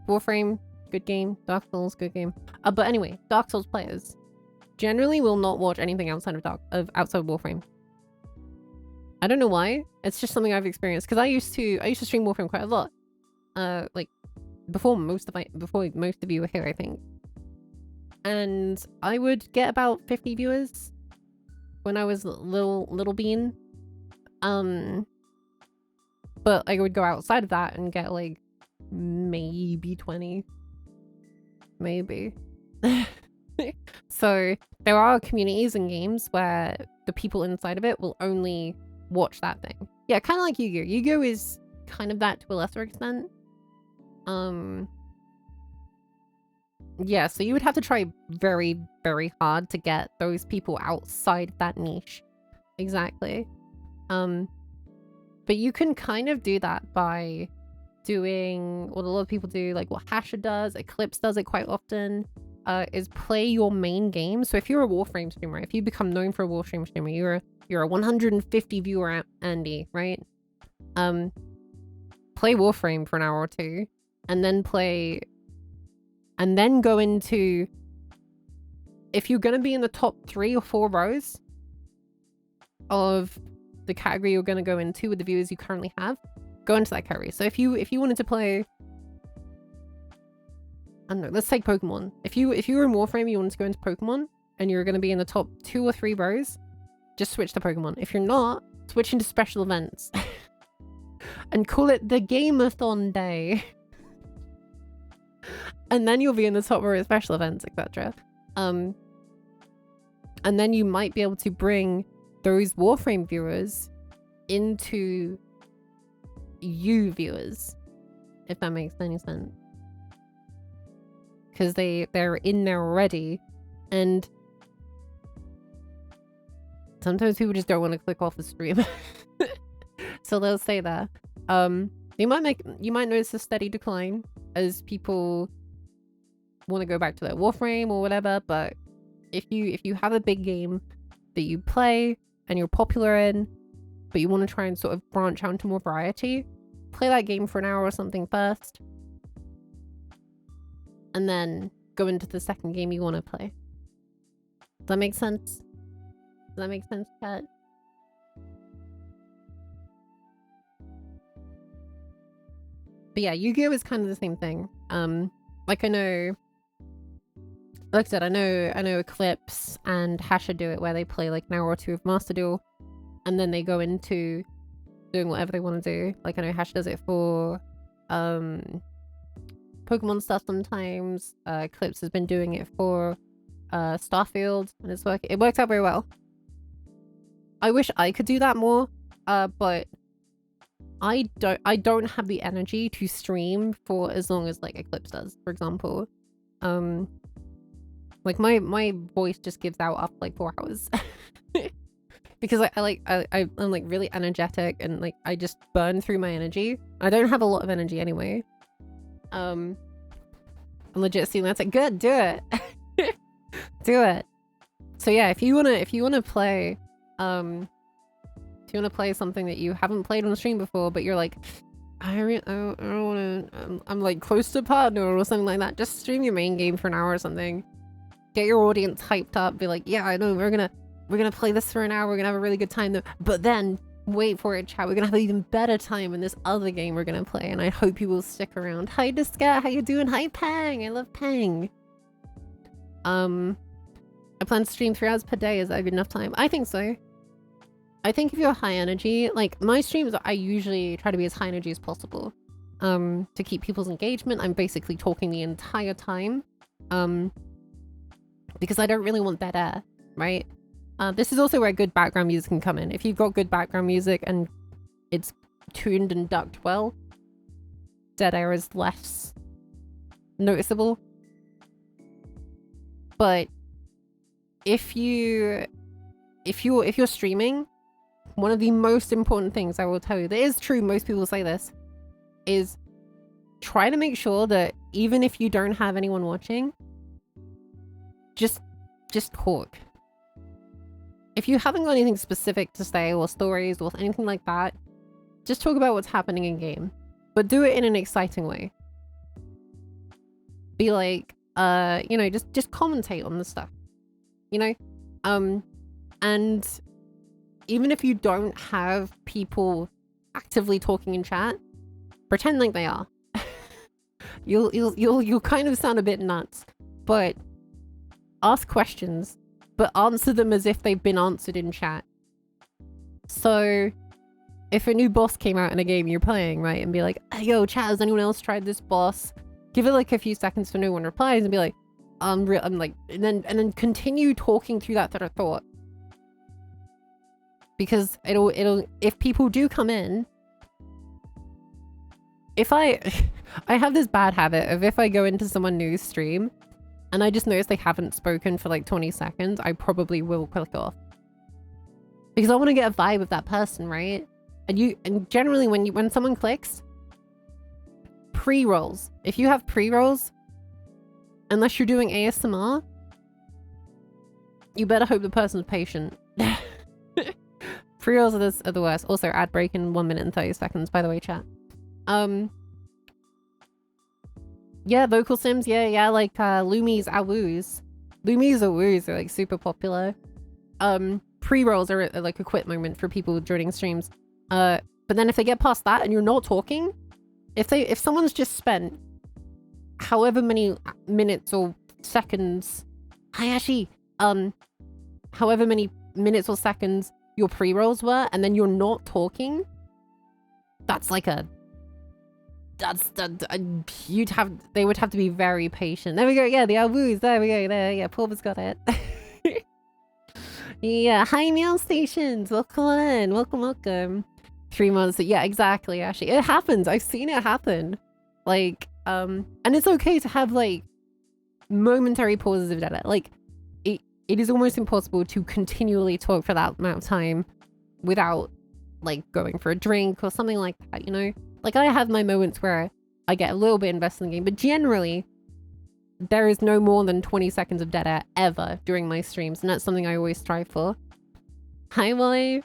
Warframe, good game. Dark Souls, good game. But anyway, Dark Souls players generally will not watch anything outside of outside Warframe. I don't know why. It's just something I've experienced because I used to stream Warframe quite a lot. Like before most of you were here, I think. And I would get about 50 viewers when I was little bean. But I would go outside of that and get like maybe 20. Maybe. So there are communities and games where the people inside of it will only watch that thing. Yeah, kind of like Yu-Gi-Oh! Yu-Gi-Oh! Is kind of that to a lesser extent. Yeah, so you would have to try very, very hard to get those people outside that niche. Exactly. But you can kind of do that by doing what a lot of people do, like what Hasha does, Eclipse does it quite often, is play your main game. So if you're a Warframe streamer, if you become known for a Warframe streamer, you're a 150 viewer Andy, right? Play Warframe for an hour or two, and then go into, if you're going to be in the top 3 or 4 rows of the category you're going to go into with the viewers you currently have, go into that category. So if you wanted to play, I don't know, let's take Pokemon. If you were in Warframe, you wanted to go into Pokemon, and you're going to be in the top 2 or 3 rows, just switch to Pokemon. If you're not, switch into special events. And call it the Gameathon Day. And then you'll be in the top row of special events, etc. And then you might be able to bring those Warframe viewers into you viewers, if that makes any sense. Because they're in there already, and sometimes people just don't want to click off the stream. So they'll stay there. You might notice a steady decline as people want to go back to their Warframe or whatever, but if you have a big game that you play and you're popular in, but you want to try and sort of branch out into more variety, play that game for an hour or something first, and then go into the second game you want to play. Does that make sense? Does that make sense, chat? But yeah, Yu-Gi-Oh is kind of the same thing. Like I know, like I said, I know Eclipse and Hasha do it where they play like an hour or two of Master Duel, and then they go into doing whatever they want to do. Like I know Hasha does it for Pokemon stuff sometimes. Eclipse has been doing it for Starfield, and it works out very well. I wish I could do that more, but I don't have the energy to stream for as long as like Eclipse does, for example. Like my voice just gives out after like 4 hours. Because I'm like really energetic and like I just burn through my energy. I don't have a lot of energy anyway. I'm legit seeing that's it. Good, do it. Do it. So yeah, if you wanna play something that you haven't played on stream before, but you're like, I don't wanna, I'm like close to partner or something like that, just stream your main game for an hour or something. Get your audience hyped up, be like, yeah, I know, we're gonna play this for an hour, we're gonna have a really good time though, but then, wait for it, chat, we're gonna have an even better time in this other game we're gonna play, and I hope you will stick around. Hi Discat, how you doing? Hi Pang, I love Pang. I plan to stream 3 hours per day, is that enough time? I think so. I think if you're high energy, like my streams, I usually try to be as high energy as possible. To keep people's engagement, I'm basically talking the entire time. Because I don't really want dead air, right? This is also where good background music can come in. If you've got good background music and it's tuned and ducked well, dead air is less noticeable. But if you're streaming, one of the most important things I will tell you, that is true, most people say this, is try to make sure that even if you don't have anyone watching, just talk. If you haven't got anything specific to say or stories or anything like that, just talk about what's happening in game, but do it in an exciting way. Be like, you know, just commentate on the stuff, you know? And even if you don't have people actively talking in chat, pretend like they are. You'll kind of sound a bit nuts, but ask questions, but answer them as if they've been answered in chat. So if a new boss came out in a game you're playing, right, and be like, hey, yo, chat, has anyone else tried this boss? Give it like a few seconds for no one replies and be like, I'm like, and then continue talking through that thought. Because it'll, if people do come in, if I have this bad habit of if I go into someone new's stream and I just notice they haven't spoken for like 20 seconds, I probably will click off. Because I want to get a vibe of that person, right? And generally when someone clicks, pre-rolls. If you have pre-rolls, unless you're doing ASMR, you better hope the person's patient. Pre-rolls are the worst. Also, ad break in 1 minute and 30 seconds, by the way, chat. Yeah, vocal sims, yeah, like Lumi's Awoos. Lumi's Awoos are like super popular. Pre-rolls are like a quit moment for people joining streams. But then if they get past that and you're not talking, if someone's just spent however many minutes or seconds, however many minutes or seconds your pre-rolls were, and then you're not talking, that's like they would have to be very patient. There we go, yeah, the Alwoos, there we go, there, yeah, Paul's got it. Yeah, hi Meow Stations, welcome on, welcome. 3 months, yeah, exactly, Ashley. It happens, I've seen it happen. Like, and it's okay to have like momentary pauses of data. Like, it is almost impossible to continually talk for that amount of time without like going for a drink or something like that, you know? Like, I have my moments where I get a little bit invested in the game, but generally there is no more than 20 seconds of dead air ever during my streams, and that's something I always strive for. Hi Molly.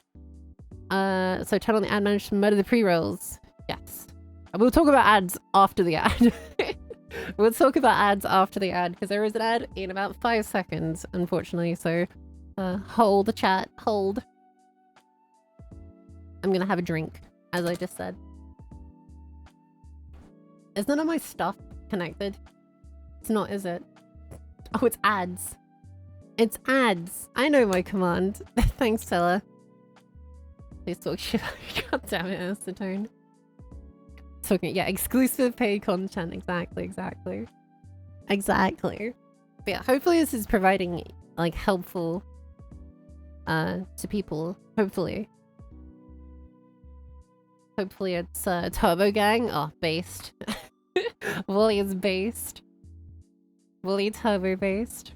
So turn on the ad manager to murder the pre-rolls. Yes. We'll talk about ads after the ad. We'll talk about ads after the ad, because there is an ad in about 5 seconds, unfortunately, so hold the chat, hold. I'm gonna have a drink, as I just said. Is none of my stuff connected? It's not, is it? Oh, it's ads. It's ads. I know my command. Thanks, Stella. Please talk shit. God damn it, Acetone. Talking, yeah, exclusive paid content. Exactly. But yeah, hopefully this is providing, like, helpful, to people. Hopefully. Hopefully it's, Turbo Gang. Oh, based. Wooly is based. Wooly Turbo based.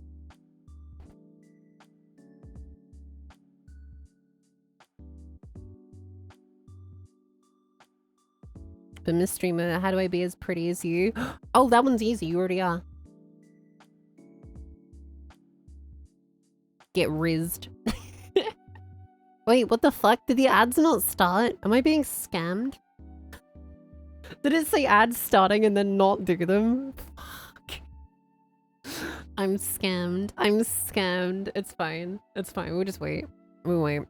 But Miss Streamer, how do I be as pretty as you? Oh, that one's easy. You already are. Get rizzed. Wait, what the fuck? Did the ads not start? Am I being scammed? Did it say ads starting and then not do them? Fuck. I'm scammed. I'm scammed. It's fine. It's fine. We'll just wait. We'll wait.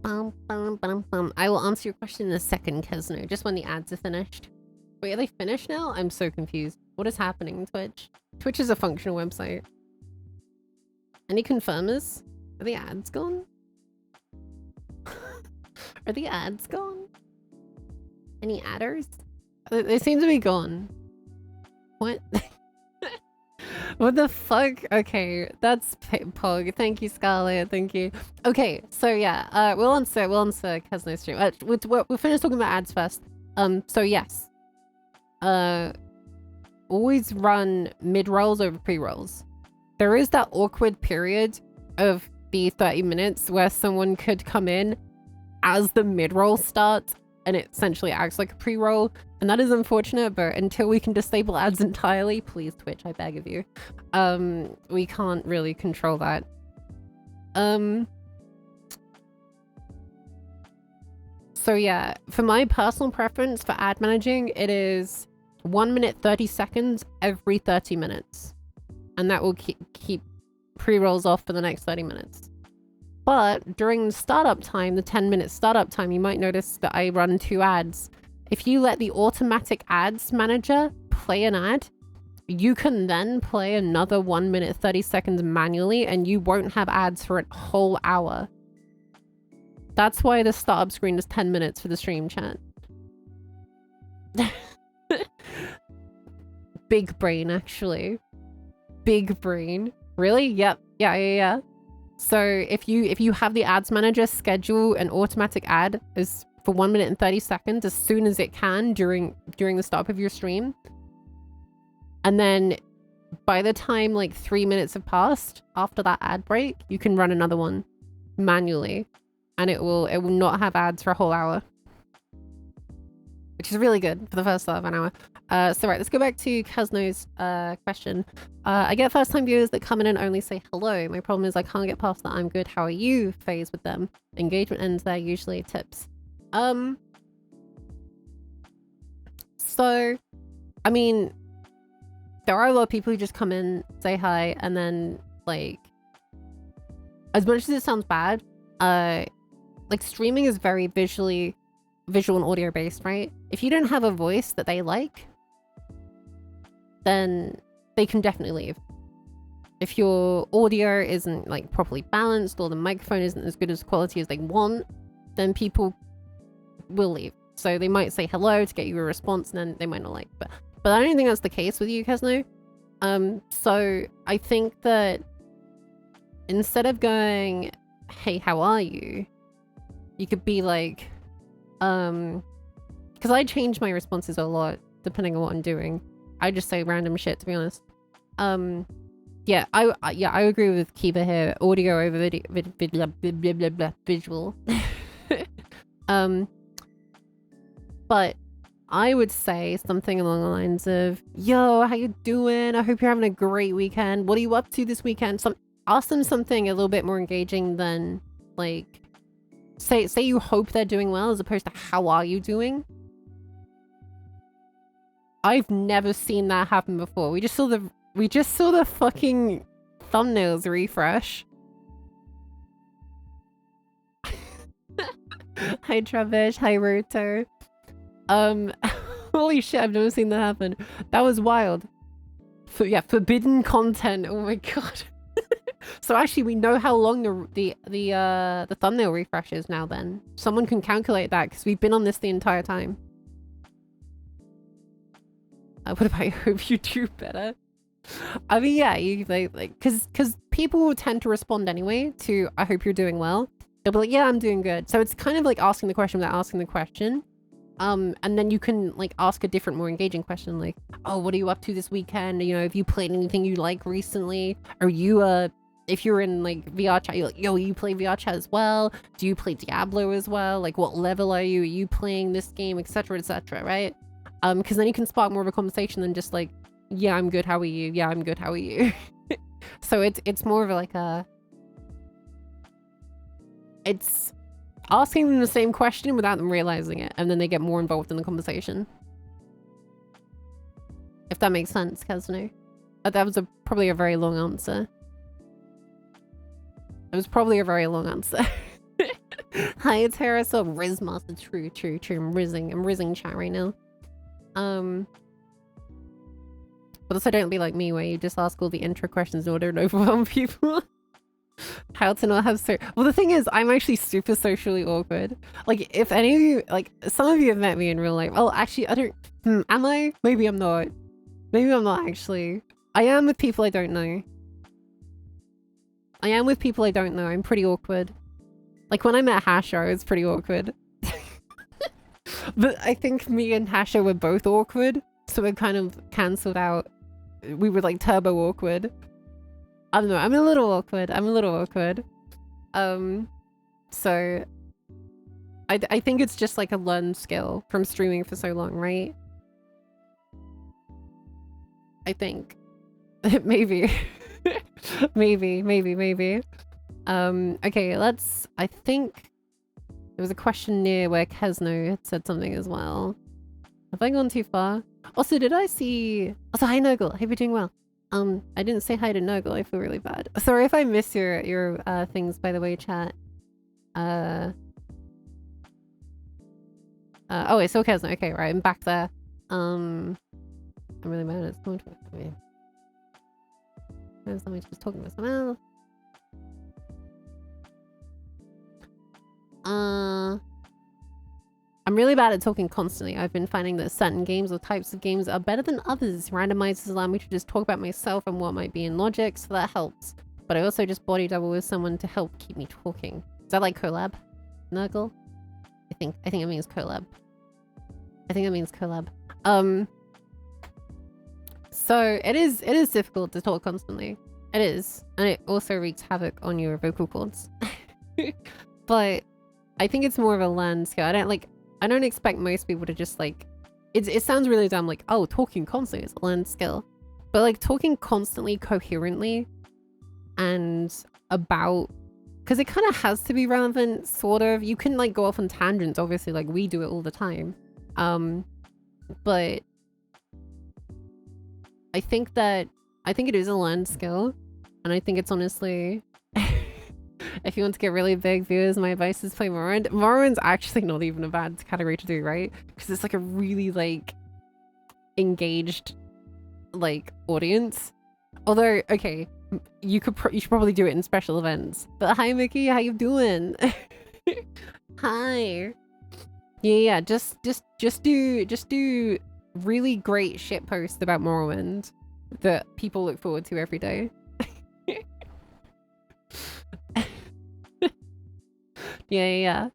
I will answer your question in a second, Kesno, just when the ads are finished. Wait, are they finished now? I'm so confused. What is happening in Twitch? Twitch is a functional website. Any confirmers? Are the ads gone? Are the ads gone? Any adders? They seem to be gone. What? What the fuck? Okay, that's Pog. Thank you, Scarlett. Thank you. Okay, so yeah, we'll answer Kesno's stream. We'll finish talking about ads first. So yes. Always run mid-rolls over pre-rolls. There is that awkward period of the 30 minutes where someone could come in as the mid-roll starts and it essentially acts like a pre-roll, and that is unfortunate, but until we can disable ads entirely, please Twitch, I beg of you, we can't really control that. So yeah, for my personal preference for ad managing, it is 1 minute 30 seconds every 30 minutes. And that will keep pre-rolls off for the next 30 minutes. But during the startup time, the 10-minute startup time, you might notice that I run 2 ads. If you let the automatic ads manager play an ad, you can then play another 1 minute 30 seconds manually and you won't have ads for a whole hour. That's why the startup screen is 10 minutes for the stream chat. Big brain, actually. Big brain. Really? Yep. Yeah. So if you have the ads manager schedule an automatic ad as for 1 minute and 30 seconds as soon as it can during the start of your stream, and then by the time like 3 minutes have passed after that ad break, you can run another one manually, and it will not have ads for a whole hour, which is really good for the first half an hour. So right, let's go back to Kazno's question. I get first-time viewers that come in and only say hello. My problem is I can't get past the "I'm good, how are you" phase with them. Engagement ends there, usually tips. So, I mean, there are a lot of people who just come in, say hi, and then, like, as much as it sounds bad, like, streaming is very visual and audio based, right? If you don't have a voice that they like, then they can definitely leave. If your audio isn't like properly balanced or the microphone isn't as good as quality as they want, then people will leave. So they might say hello to get you a response and then they might not like it. But I don't think that's the case with you, Kesno. So I think that instead of going, "Hey, how are you?" you could be like, because I change my responses a lot depending on what I'm doing. I just say random shit, to be honest. Yeah, I agree with Kiba here. Audio over visual. But I would say something along the lines of, "Yo, how you doing? I hope you're having a great weekend. What are you up to this weekend?" Ask them something a little bit more engaging than, like, say you hope they're doing well as opposed to "How are you doing?" I've never seen that happen before. We just saw the fucking thumbnails refresh. Hi Travish, hi Roto. Holy shit, I've never seen that happen. That was wild. Yeah, forbidden content. Oh my god. So actually, we know how long the thumbnail refresh is now. Then someone can calculate that because we've been on this the entire time. What if I hope you do better? I mean, yeah, you like because people will tend to respond anyway to "I hope you're doing well." They'll be like, "Yeah, I'm doing good." So it's kind of like asking the question without asking the question. And then you can like ask a different, more engaging question, like, "Oh, what are you up to this weekend? You know, have you played anything you like recently? Are you if you're in like VR chat, you're like, yo, you play VR chat as well? Do you play Diablo as well? Like, what level are you? Are you playing this game, etc., etc., right? Because then you can spark more of a conversation than just like, yeah, I'm good, how are you? Yeah, I'm good, how are you? So it's more of like a... It's asking them the same question without them realizing it, and then they get more involved in the conversation. If that makes sense, Kazno. That was probably a very long answer. It was probably a very long answer. Hi, it's Harris. Oh, Riz Master. True. I'm rizzing chat right now. But also don't be like me where you just ask all the intro questions in order to overwhelm people. How to not have well, the thing is, I'm actually super socially awkward. Like, if any of you, like, some of you have met me in real life. Oh, actually, I don't... am I? Maybe I'm not. Maybe I'm not, actually. I am with people I don't know. I'm pretty awkward. Like, when I met Hasha, I was pretty awkward. But I think me and Hasha were both awkward, so it kind of cancelled out. We were, like, turbo awkward. I don't know, I'm a little awkward. So... I think it's just, like, a learned skill from streaming for so long, right? I think. Maybe. maybe. Okay, let's... I think there was a question near where Kesno had said something as well. Have I gone too far? Also, did I see... Also, hi Nurgle, hope you're doing well. I didn't say hi to Nurgle, I feel really bad. Sorry if I miss your things, by the way, chat. Oh wait, so Kesno, okay, right, I'm back there. I'm really mad at someone. Somebody just talking about something else. I'm really bad at talking constantly. I've been finding that certain games or types of games are better than others. Randomizers allow me to just talk about myself and what might be in logic, so that helps. But I also just body double with someone to help keep me talking. Is that like collab? Nurgle? I think it means collab. So it is difficult to talk constantly. It is. And it also wreaks havoc on your vocal cords. But I think it's more of a learned skill. I don't expect most people to just like... It sounds really dumb, like, oh, talking constantly is a learned skill. But like talking constantly, coherently, and about... Because it kind of has to be relevant, sort of. You can like go off on tangents, obviously, like we do it all the time. But I think it is a learned skill, and I think it's honestly, if you want to get really big viewers, my advice is play Morrowind. Morrowind's actually not even a bad category to do, right? Because it's like a really like engaged like audience. Although, okay, you should probably do it in special events. But hi Mickey, how you doing? Hi. Yeah, just do really great shit posts about Morrowind that people look forward to every day. Yeah.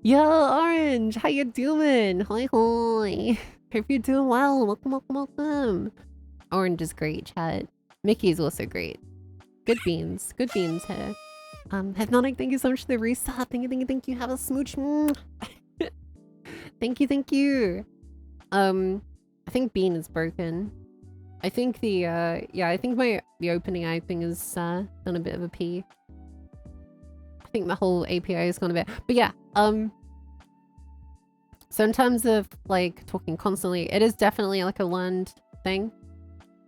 Yo, Orange, how you doing? Hi. Hope you're doing well. Welcome. Orange is great, chat. Mickey is also great. Good beans here. Hypnotic, thank you so much for the resub. Thank you. Have a smooch. Thank you. I think Bean is broken. I think the I think the opening eye thing has done a bit of a pee. I think the whole API has gone a bit, but yeah. So in terms of like talking constantly, it is definitely like a learned thing.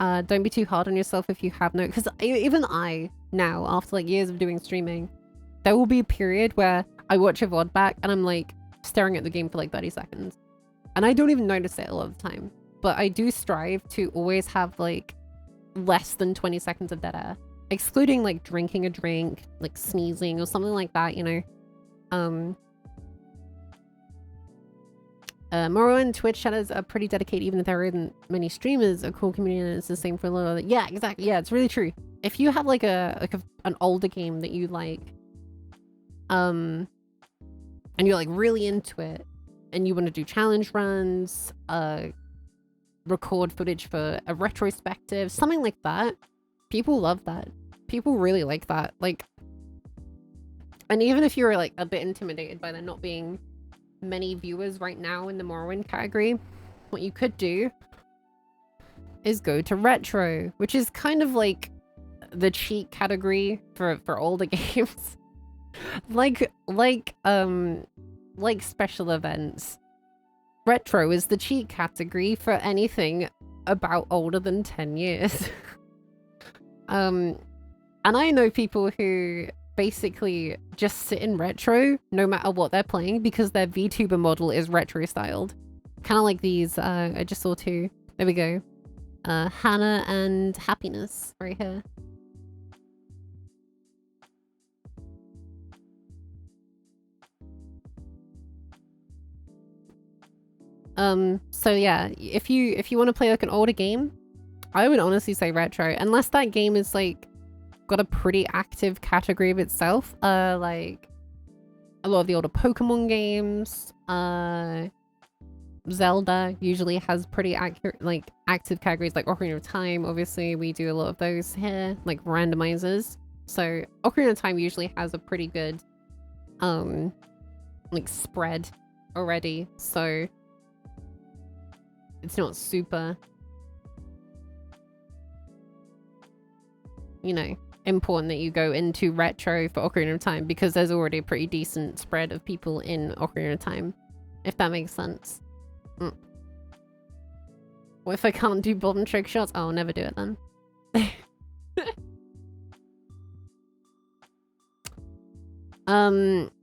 Don't be too hard on yourself if you have no, because even I now, after like years of doing streaming, there will be a period where I watch a VOD back and I'm like staring at the game for like 30 seconds. And I don't even notice it a lot of the time. But I do strive to always have like less than 20 seconds of dead air. Excluding like drinking a drink, like sneezing or something like that, you know. Morrowind Twitch channels are pretty dedicated even if there isn't many streamers, a cool community, and it's the same for a lot of yeah, exactly. Yeah, it's really true. If you have like an older game that you like, and you're like really into it and you want to do challenge runs, record footage for a retrospective, something like that, people love that. People really like that. Like, and even if you're like a bit intimidated by there not being many viewers right now in the Morrowind category, what you could do is go to retro, which is kind of like the cheat category for older games. like special events. Retro is the cheat category for anything about older than 10 years. And I know people who basically just sit in retro no matter what they're playing because their VTuber model is retro styled. Kind of like these, I just saw two. There we go. Hannah and Happiness right here. So yeah, if you want to play like an older game, I would honestly say retro, unless that game is like got a pretty active category of itself. Like a lot of the older Pokemon games, Zelda usually has pretty accurate, like active categories, like Ocarina of Time. Obviously, we do a lot of those here, like randomizers. So Ocarina of Time usually has a pretty good, like spread already. So it's not super, you know, important that you go into retro for Ocarina of Time because there's already a pretty decent spread of people in Ocarina of Time, if that makes sense. What if I can't do bottom trick shots? Oh, I'll never do it then.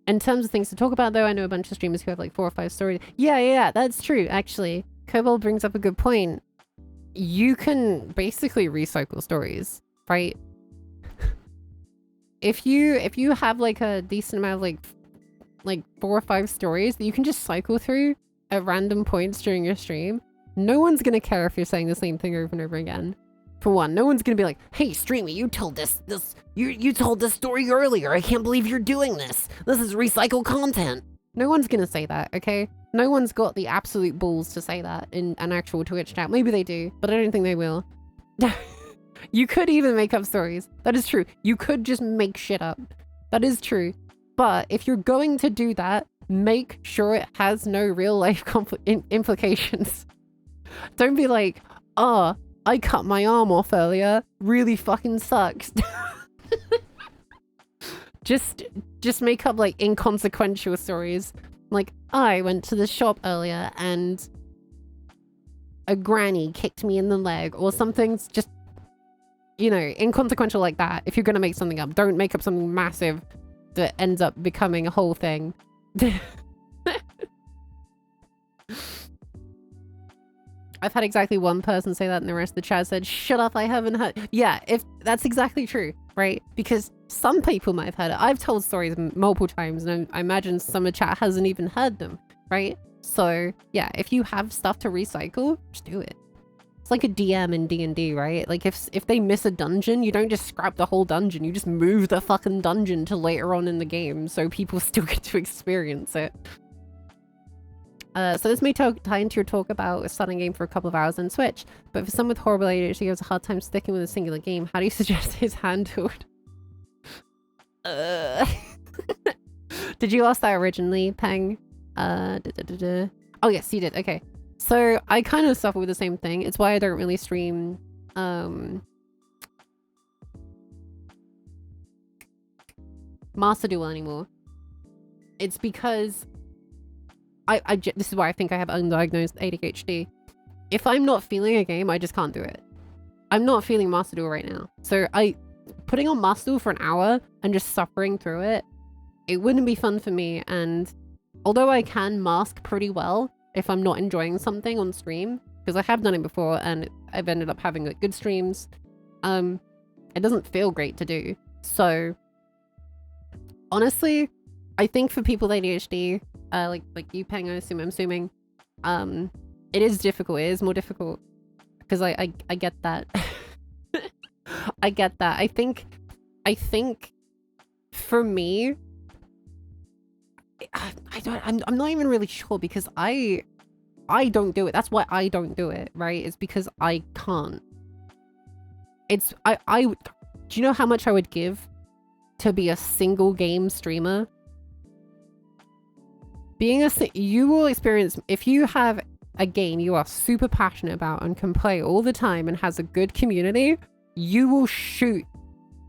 In terms of things to talk about though, I know a bunch of streamers who have like 4 or 5 stories. Yeah, that's true actually. Kobold brings up a good point. You can basically recycle stories, right? If you have like a decent amount of like 4 or 5 stories that you can just cycle through at random points during your stream, no one's gonna care if you're saying the same thing over and over again. For one, no one's gonna be like, "Hey, streamer, you told you told this story earlier. I can't believe you're doing this. This is recycled content." No one's gonna say that, okay? No one's got the absolute balls to say that in an actual Twitch chat. Maybe they do, but I don't think they will. You could even make up stories. That is true. You could just make shit up. That is true. But if you're going to do that, make sure it has no real life implications. Don't be like, "Oh, I cut my arm off earlier. Really fucking sucks." Just make up like inconsequential stories. Like, I went to the shop earlier and a granny kicked me in the leg or something's just, you know, inconsequential like that. If you're gonna make something up, don't make up something massive that ends up becoming a whole thing. I've had exactly one person say that and the rest of the chat said, "Shut up, I haven't heard." Yeah, if that's exactly true, right? Because some people might have heard it. I've told stories multiple times and I imagine some of the chat hasn't even heard them, right? So yeah, if you have stuff to recycle, just do it. It's like a DM in D&D, right? Like if they miss a dungeon, you don't just scrap the whole dungeon, you just move the fucking dungeon to later on in the game so people still get to experience it. So this may tie into your talk about starting a game for a couple of hours on Switch, but for someone with horrible ADHD who has a hard time sticking with a singular game, how do you suggest it's handled? Did you ask that originally, Peng? Oh yes, you did. Okay. So I kind of suffer with the same thing. It's why I don't really stream Master Duel anymore. It's because this is why I think I have undiagnosed ADHD. If I'm not feeling a game, I just can't do it. I'm not feeling Master Duel right now. So putting on Master Duel for an hour and just suffering through it, it wouldn't be fun for me. And although I can mask pretty well if I'm not enjoying something on stream, because I have done it before and I've ended up having like good streams, it doesn't feel great to do. So honestly, I think for people with ADHD, like you, Peng, I'm assuming, it is difficult. It is more difficult because I get that. I get that. I think for me, I'm not even really sure because I don't do it. That's why I don't do it, right? It's because I can't. It's do you know how much I would give to be a single game streamer? You will experience, if you have a game you are super passionate about and can play all the time and has a good community, you will shoot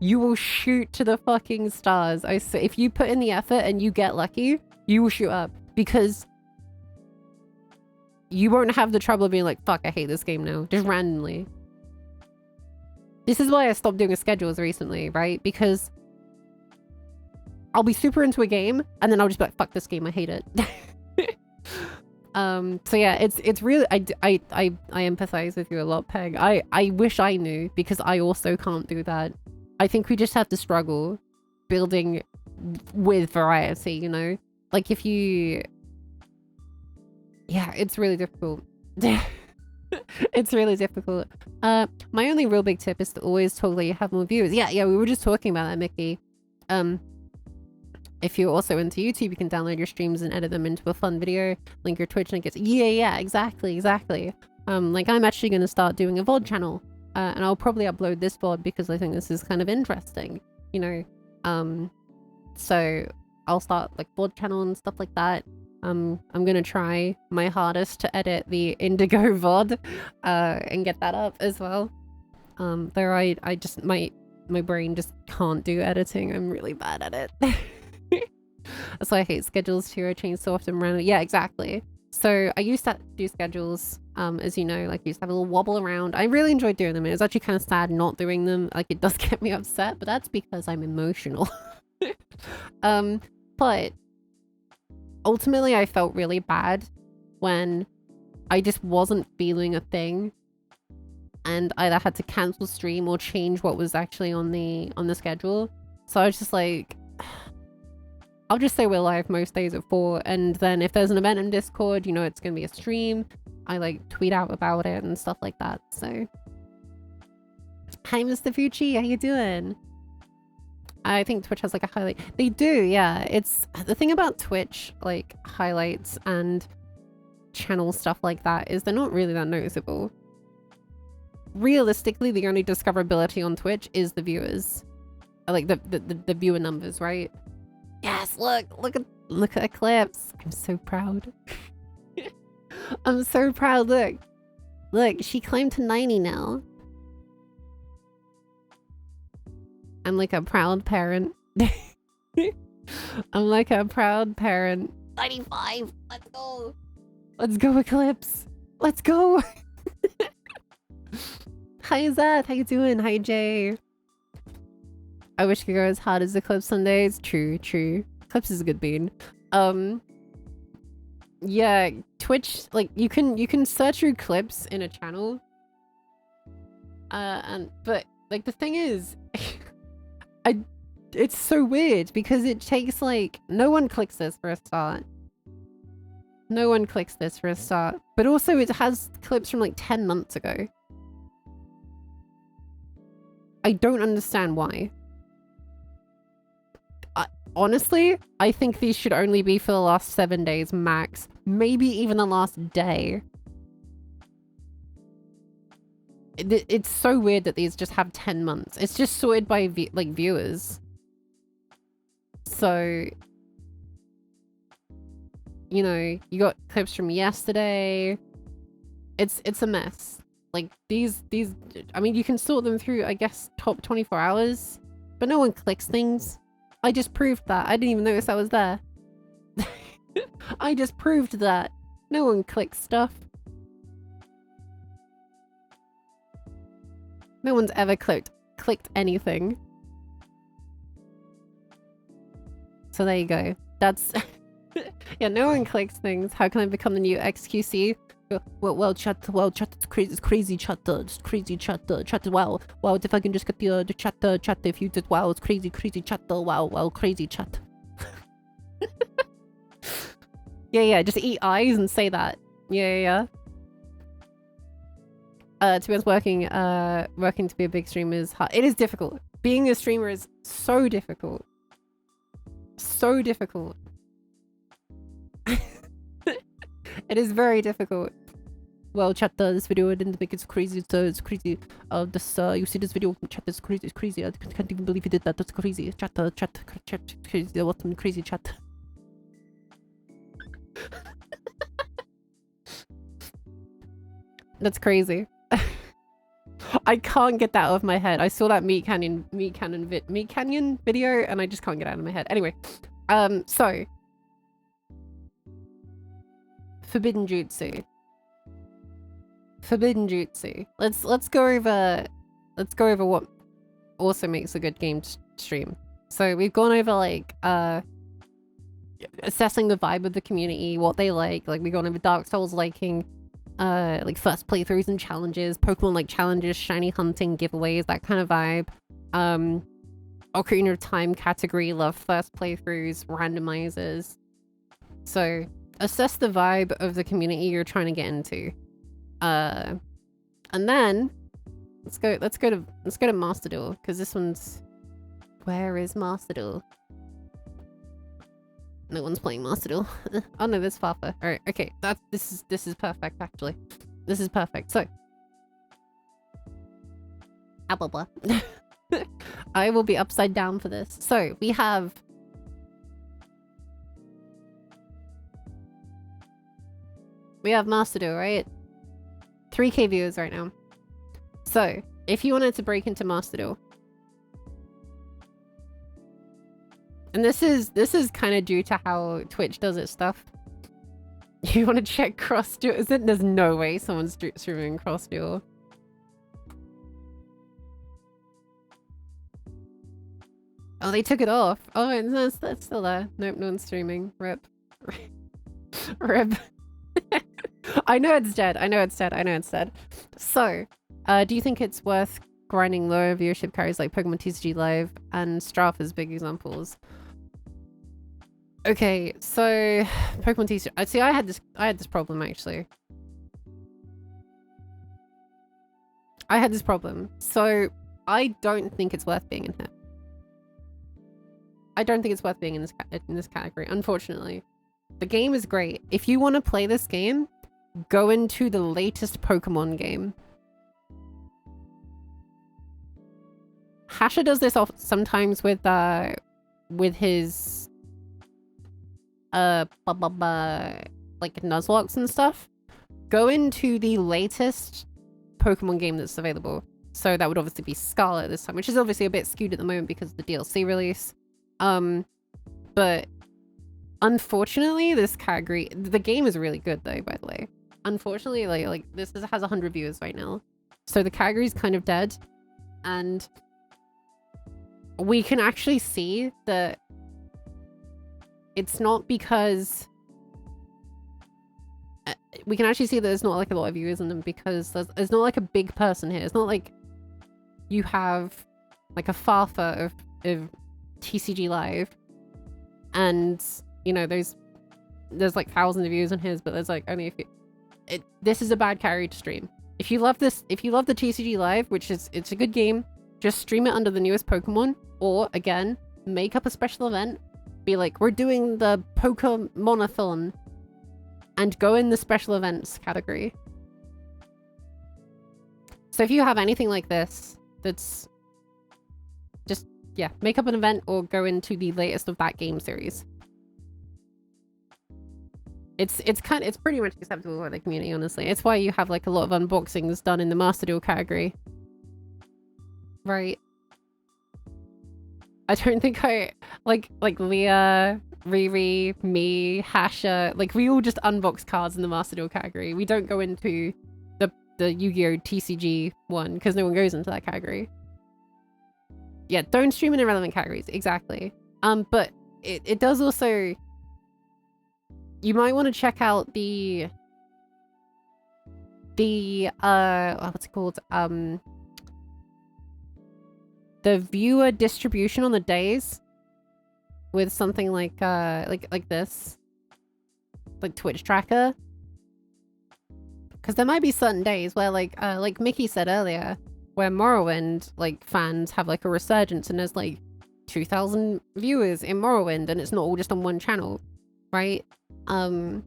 to the fucking stars. I say, if you put in the effort and you get lucky, you will shoot up, because you won't have the trouble of being like, fuck, I hate this game now, just randomly. This is why I stopped doing schedules recently, right? Because I'll be super into a game and then I'll just be like, fuck this game, I hate it. So yeah, it's really, I empathize with you a lot, Peg. I wish I knew, because I also can't do that. I think we just have to struggle building with variety, you know? Like if you... Yeah, it's really difficult. It's really difficult. My only real big tip is to always totally have more viewers. Yeah, we were just talking about that, Mickey. If you're also into YouTube, you can download your streams and edit them into a fun video. Link your Twitch link. Yeah, exactly. Like I'm actually going to start doing a VOD channel. And I'll probably upload this VOD because I think this is kind of interesting, you know? So I'll start like VOD channel and stuff like that. I'm gonna try my hardest to edit the Indigo VOD, and get that up as well. Though I just, my brain just can't do editing. I'm really bad at it. That's why I hate schedules too. I change so often randomly. Yeah, exactly. So I used to do schedules, as you know, like I used to have a little wobble around. I really enjoyed doing them. It was actually kind of sad not doing them. Like it does get me upset, but that's because I'm emotional. But ultimately I felt really bad when I just wasn't feeling a thing and either had to cancel stream or change what was actually on the schedule. So I was just like, I'll just say we're live most days at 4, and then if there's an event in Discord, you know it's gonna be a stream. I like tweet out about it and stuff like that. So hi Mr. Fucci, how you doing? I think Twitch has like a highlight. They do, yeah. It's the thing about Twitch, like highlights and channel stuff like that, is they're not really that noticeable. Realistically, the only discoverability on Twitch is the viewers, like the viewer numbers, right? Yes, look at Eclipse. I'm so proud. I'm so proud. Look, she climbed to 90 now. I'm like a proud parent. I'm like a proud parent. 95. Let's go. Let's go, Eclipse. Let's go. Hi, Zeth. How you doing? Hi, Jay. I wish I could go as hard as Eclipse some days. True. Eclipse is a good bean. Yeah, Twitch, like you can search through clips in a channel. But like the thing is, it's so weird because it takes like, no one clicks this for a start. No one clicks this for a start. But also it has clips from like 10 months ago. I don't understand why. Honestly, I think these should only be for the last 7 days max. Maybe even the last day. It's so weird that these just have 10 months. It's just sorted by viewers. So, you know, you got clips from yesterday. It's a mess. Like these, I mean, you can sort them through, I guess, top 24 hours, but no one clicks things. I just proved that. I didn't even notice I was there. I just proved that. No one clicks stuff. No one's ever clicked anything. So there you go. That's yeah, no one clicks things. How can I become the new XQC? Well, chat, it's crazy chat, it's crazy chat, wow, if I can just get the chat, if you did, wow, it's crazy chat, wow, crazy chat. Yeah, just eat eyes and say that. Yeah. To be honest, working to be a big streamer is hard. It is difficult. Being a streamer is so difficult. So difficult. It is very difficult. Well, chat, this video I didn't think it's crazy. It's crazy. You see this video, chat, it's crazy. I can't even believe you did that. That's crazy. Chat, crazy. What's some crazy chat? That's crazy. I can't get that out of my head. I saw that Meat Canyon video and I just can't get it out of my head. Anyway, so Forbidden Jutsu. Let's go over what also makes a good game stream. So we've gone over like assessing the vibe of the community, what they like we've gone over Dark Souls liking, like first playthroughs and challenges, Pokemon like challenges, shiny hunting, giveaways, that kind of vibe. Ocarina of Time category, love first playthroughs, randomizers. So assess the vibe of the community you're trying to get into. And then let's go to Master Duel, because this one's, where is Master Duel? No one's playing Master Duel. Oh no, there's Fafa. Alright, okay. This is perfect actually. This is perfect. So blah blah. I will be upside down for this. So we have Master Duel, right? 3K viewers right now. So if you wanted to break into Master Duel, and this is kind of due to how Twitch does its stuff. You want to check cross duel? There's no way someone's streaming cross duel. Oh, they took it off. Oh, that's still there. Nope, no one's streaming. Rip. Rip. I know it's dead. So, do you think it's worth grinding lower viewership carries like Pokemon TCG Live and Straff as big examples? Okay, so Pokemon TCG. See, I had this problem actually. I had this problem. So I don't think it's worth being in here. I don't think it's worth being in this category, unfortunately. The game is great. If you want to play this game, go into the latest Pokemon game. Hasha does this sometimes with his like Nuzlockes and stuff. Go into the latest Pokemon game that's available. So that would obviously be Scarlet this time, which is obviously a bit skewed at the moment because of the DLC release. But unfortunately, this category, the game is really good though, by the way. Unfortunately, like this has 100 viewers right now, so the category is kind of dead, and we can actually see that it's not because we can actually see that there's not like a lot of viewers in them because there's not like a big person here. It's not like you have like a Fafa of TCG Live, and you know there's like thousands of views on his, but there's like only a few. This is a bad carry to stream. If you love this, if you love the TCG Live, which is, it's a good game, just stream it under the newest Pokemon, or again, make up a special event. Be like, we're doing the Pokemonathon, and go in the special events category. So if you have anything like this, that's just, yeah, make up an event or go into the latest of that game series. It's pretty much acceptable by the community, honestly. It's why you have like a lot of unboxings done in the Master Duel category. Right. I don't think like Leah, Riri, me, Hasha, like we all just unbox cards in the Master Duel category. We don't go into the the Yu-Gi-Oh TCG one because no one goes into that category. Yeah, don't stream in irrelevant categories. Exactly. But it does also. You might want to check out the what's it called? The viewer distribution on the days with something like this, like Twitch tracker. Because there might be certain days where like Mickey said earlier, where Morrowind like fans have like a resurgence and there's like 2,000 viewers in Morrowind and it's not all just on one channel, right? Then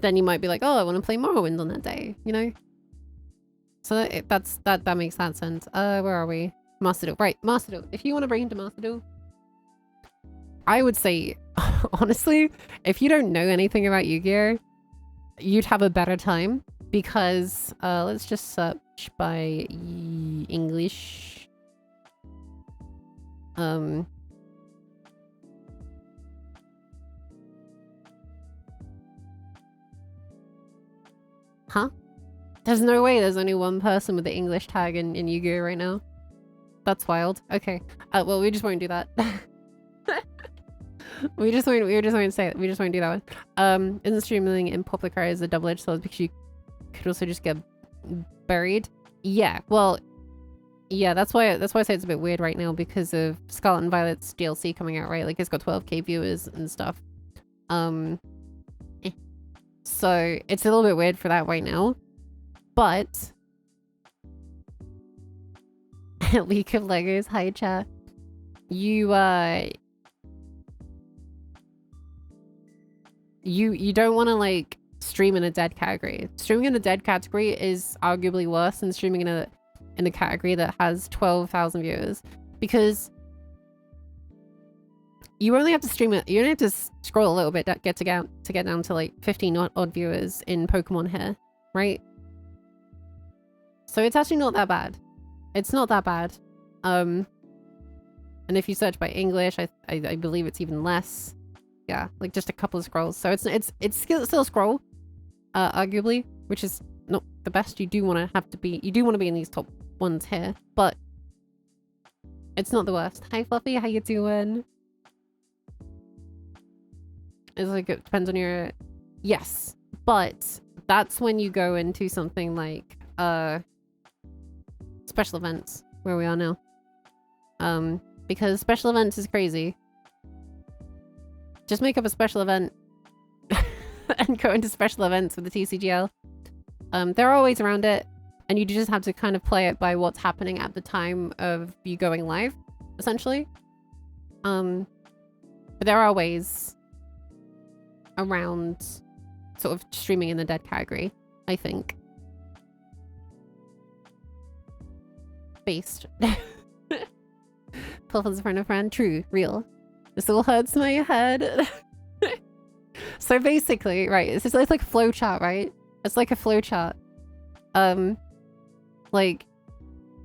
you might be like, oh, I want to play Morrowind on that day, you know? So that makes that sense. Where are we? Master Duel. Right, Master Duel. If you want to break into Master Duel, I would say, honestly, if you don't know anything about Yu-Gi-Oh, you'd have a better time because, let's just search by English. Huh? There's no way there's only one person with the English tag in Yu-Gi-Oh right now. That's wild. Okay. Well, we just won't do that. we just won't say it. We just won't do that one. Isn't streaming in popular careers a double-edged sword because you could also just get buried? Yeah, well, yeah, that's why I say it's a bit weird right now because of Scarlet and Violet's DLC coming out, right? Like it's got 12k viewers and stuff. So it's a little bit weird for that right now. But League of Legos, hi chat. You don't want to like stream in a dead category. Streaming in a dead category is arguably worse than streaming in a category that has 12,000 viewers because you only have to stream it. You only have to scroll a little bit to get down to like 15 odd viewers in Pokemon here, right? So it's actually not that bad. It's not that bad. And if you search by English, I believe it's even less. Yeah, like just a couple of scrolls. So it's still a scroll, arguably, which is not the best. You do want to be in these top ones here, but it's not the worst. Hi Fluffy, how you doing? It's like it depends on your yes, but that's when you go into something like special events where we are now. Because special events is crazy. Just make up a special event and go into special events with the TCGL. There are ways around it, and you just have to kind of play it by what's happening at the time of you going live, essentially. But there are ways around sort of streaming in the dead category, I think. Based. Pull a friend of friend. True. Real. This all hurts my head. So basically, right, it's like a flowchart, right? It's like a flowchart. Like,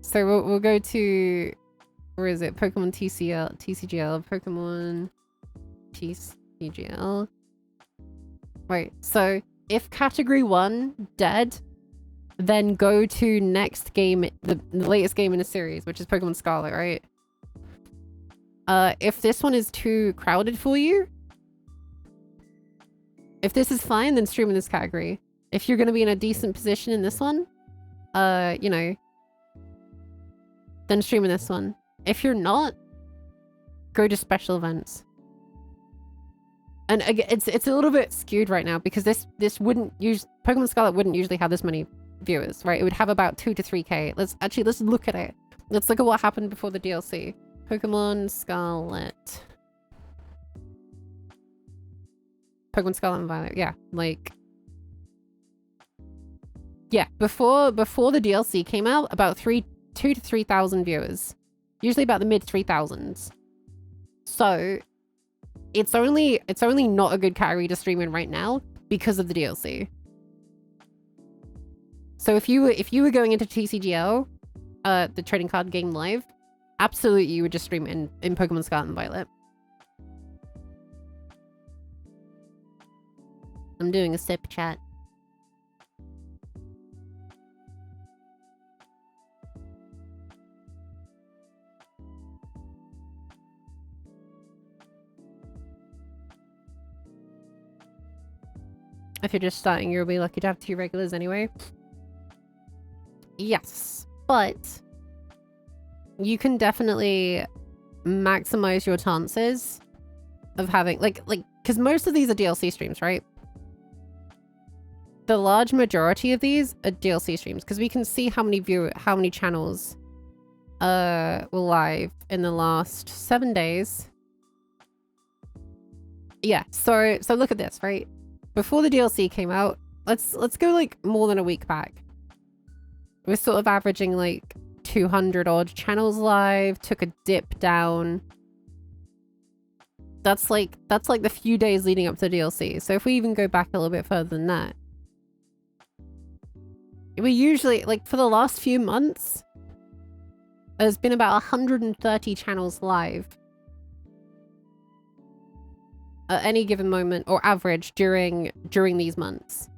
so we'll go to, where is it? Pokemon TCGL, Pokemon TCGL. Right, so if category 1 dead, then go to next game, the latest game in the series, which is Pokemon Scarlet, right? If this one is too crowded for you, if this is fine, then stream in this category. If you're going to be in a decent position in this one, you know, then stream in this one. If you're not, go to special events. And again, it's a little bit skewed right now because this wouldn't use Pokemon Scarlet wouldn't usually have this many viewers, right? It would have about 2 to 3k. Let's look at it. Let's look at what happened before the DLC. Pokemon Scarlet. Pokemon Scarlet and Violet, yeah. Like, yeah, before the DLC came out, about 2 to 3,000 viewers. Usually about the mid 3,000s. So it's only not a good category to stream in right now because of the DLC. So if you were going into TCGL, the trading card game live, absolutely you would just stream in Pokemon Scarlet and Violet. I'm doing a sip chat. If you're just starting, you'll be lucky to have 2 regulars anyway. Yes, but you can definitely maximize your chances of having like because most of these are DLC streams, right? The large majority of these are DLC streams because we can see how many channels were live in the last 7 days. Yeah, so look at this, right? Before the DLC came out, let's go like more than a week back. We're sort of averaging like 200 odd channels live, took a dip down. That's like the few days leading up to the DLC. So if we even go back a little bit further than that, we usually, like for the last few months, there's been about 130 channels live at any given moment, or average during these months.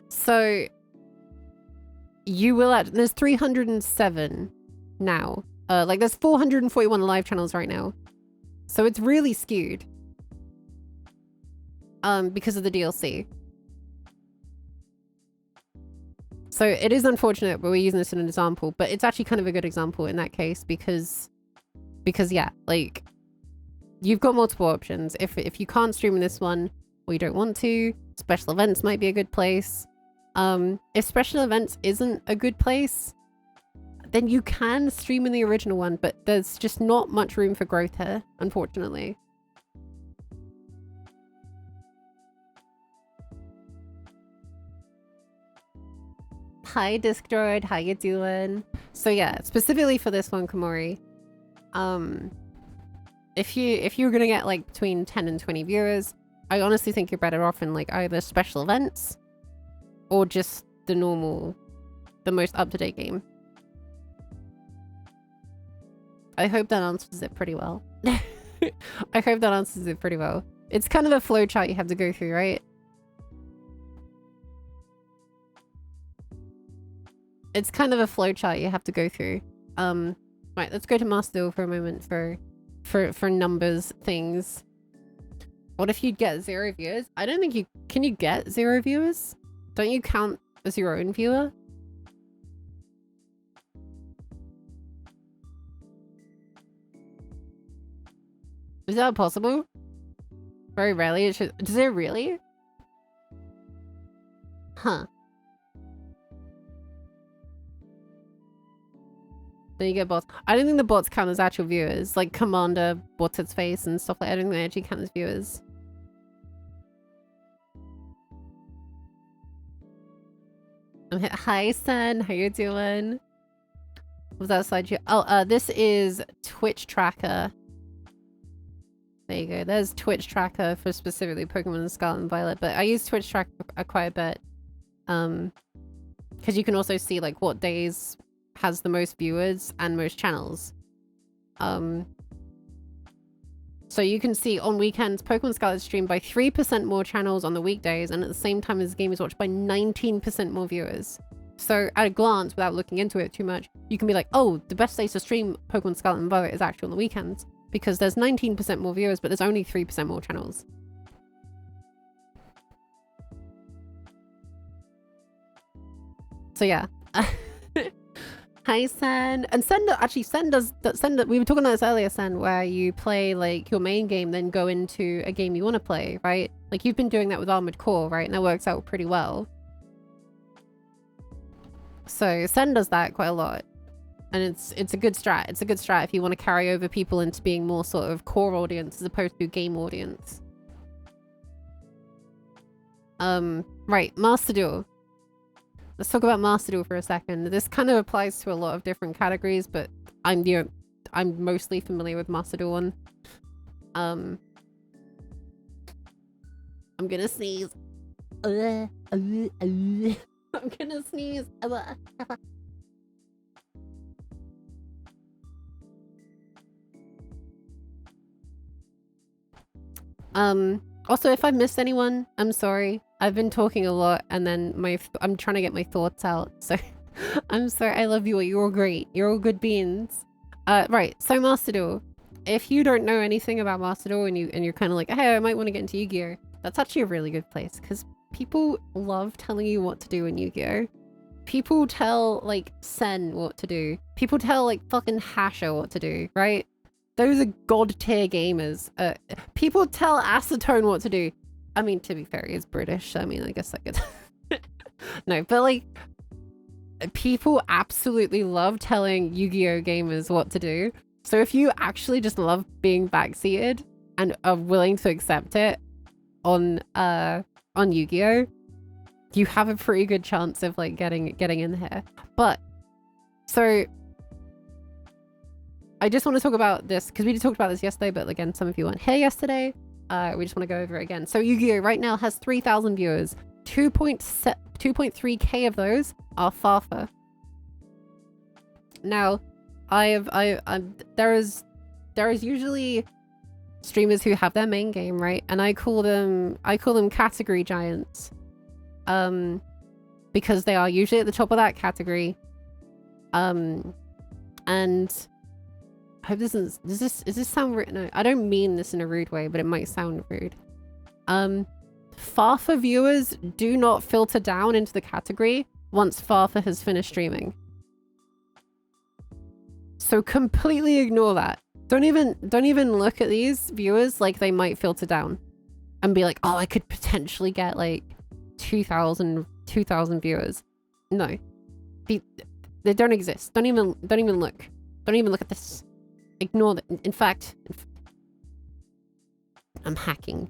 So you will there's 307 now. Like there's 441 live channels right now. So it's really skewed. Because of the DLC. So it is unfortunate, but we're using this as an example, but it's actually kind of a good example in that case because yeah, like you've got multiple options. If you can't stream in this one or you don't want to, special events might be a good place. If special events isn't a good place, then you can stream in the original one, but there's just not much room for growth here, unfortunately. Hi Disc Droid, how you doing? So yeah, specifically for this one, Komori, if you're gonna get like between 10 and 20 viewers, I honestly think you're better off in like either special events or just the most up-to-date game. I hope that answers it pretty well. I hope that answers it pretty well. It's kind of a flowchart you have to go through, right? It's kind of a flowchart you have to go through. Right, let's go to Master Duel for a moment for numbers things. What if you get 0 viewers? I don't think can you get 0 viewers? Don't you count as your own viewer? Is that possible? Very rarely. Does it really? Huh. Then you get bots. I don't think the bots count as actual viewers. Like Commander, what's its face, and stuff like that. I don't think they actually count as viewers. Hi, Sen. How you doing? Was that side you? Oh, this is Twitch Tracker. There you go. There's Twitch Tracker for specifically Pokemon Scarlet and Violet, but I use Twitch Tracker quite a bit. Because you can also see like what days has the most viewers and most channels. So you can see on weekends, Pokemon Scarlet is streamed by 3% more channels on the weekdays, and at the same time as the game is watched by 19% more viewers. So at a glance, without looking into it too much, you can be like, oh, the best day to stream Pokemon Scarlet and Violet is actually on the weekends, because there's 19% more viewers, but there's only 3% more channels. So yeah. Hi, Sen. And Sen, actually, Sen does, we were talking about this earlier, Sen, where you play like your main game, then go into a game you want to play, right? Like you've been doing that with Armored Core, right? And that works out pretty well. So Sen does that quite a lot. And it's a good strat. It's a good strat if you want to carry over people into being more sort of core audience as opposed to game audience. Right, Master Duel. Let's talk about Master Duel for a second. This kind of applies to a lot of different categories, but I'm mostly familiar with Master Duel 1. I'm gonna sneeze. I'm gonna sneeze. Also, if I've missed anyone, I'm sorry. I've been talking a lot and then I'm trying to get my thoughts out, so I'm sorry. I love you all. You're all great. You're all good beans. Right, so Master Duel. if you don't know anything about Master Duel and you're kind of like, hey, I might want to get into Yu-Gi-Oh, that's actually a really good place because people love telling you what to do in Yu-Gi-Oh. People tell like Sen what to do. People tell like fucking Hasha what to do, right? Those are god tier gamers. People tell Acetone what to do. I mean, to be fair, he's British. I mean, I guess I could. No, but like, people absolutely love telling Yu-Gi-Oh gamers what to do. So if you actually just love being backseated and are willing to accept it on Yu-Gi-Oh, you have a pretty good chance of like getting in here. But so I just want to talk about this because we just talked about this yesterday, but again, some of you weren't here yesterday. We just want to go over it again. So Yu-Gi-Oh right now has 3,000 viewers. 2.3k of those are Fafa. Now, there is usually streamers who have their main game, right? And I call them category giants. Because they are usually at the top of that category. And I hope does this sound rude? No, I don't mean this in a rude way, but it might sound rude. Fafa viewers do not filter down into the category once Fafa has finished streaming. So completely ignore that. Don't even look at these viewers like they might filter down and be like, oh, I could potentially get like 2,000 viewers. No, they don't exist. Don't even look. Don't even look at this. Ignore that. In fact, I'm hacking.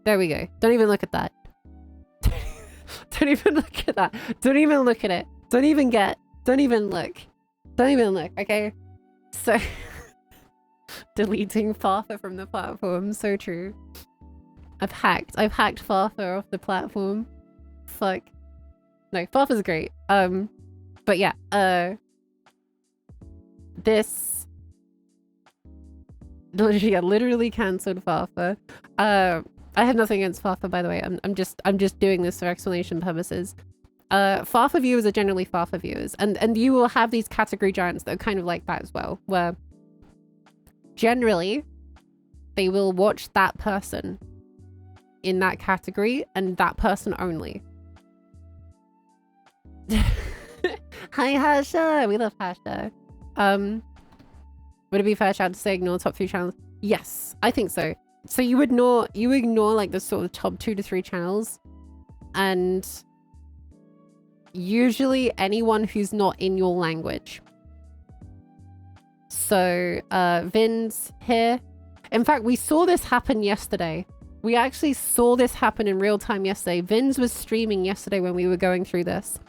There we go. Don't even look at that. Don't even look at that. Don't even look at it. Don't even look. Don't even look, okay? So, deleting Fafa from the platform. So true. I've hacked Fafa off the platform. Fuck. No, Fafa's great. But yeah, this literally cancelled Fafa. I have nothing against Fafa, by the way. I'm just doing this for explanation purposes. Fafa viewers are generally Fafa viewers, and you will have these category giants that are kind of like that as well, where generally they will watch that person in that category and that person only. Hi Hasha, we love Hasha. Would it be fair shout to say ignore top 3 channels? Yes, I think so. So you ignore like the sort of top 2 to 3 channels, and usually anyone who's not in your language. So Vin's here. In fact, we saw this happen yesterday. We actually saw this happen in real time yesterday. Vin's was streaming yesterday when we were going through this.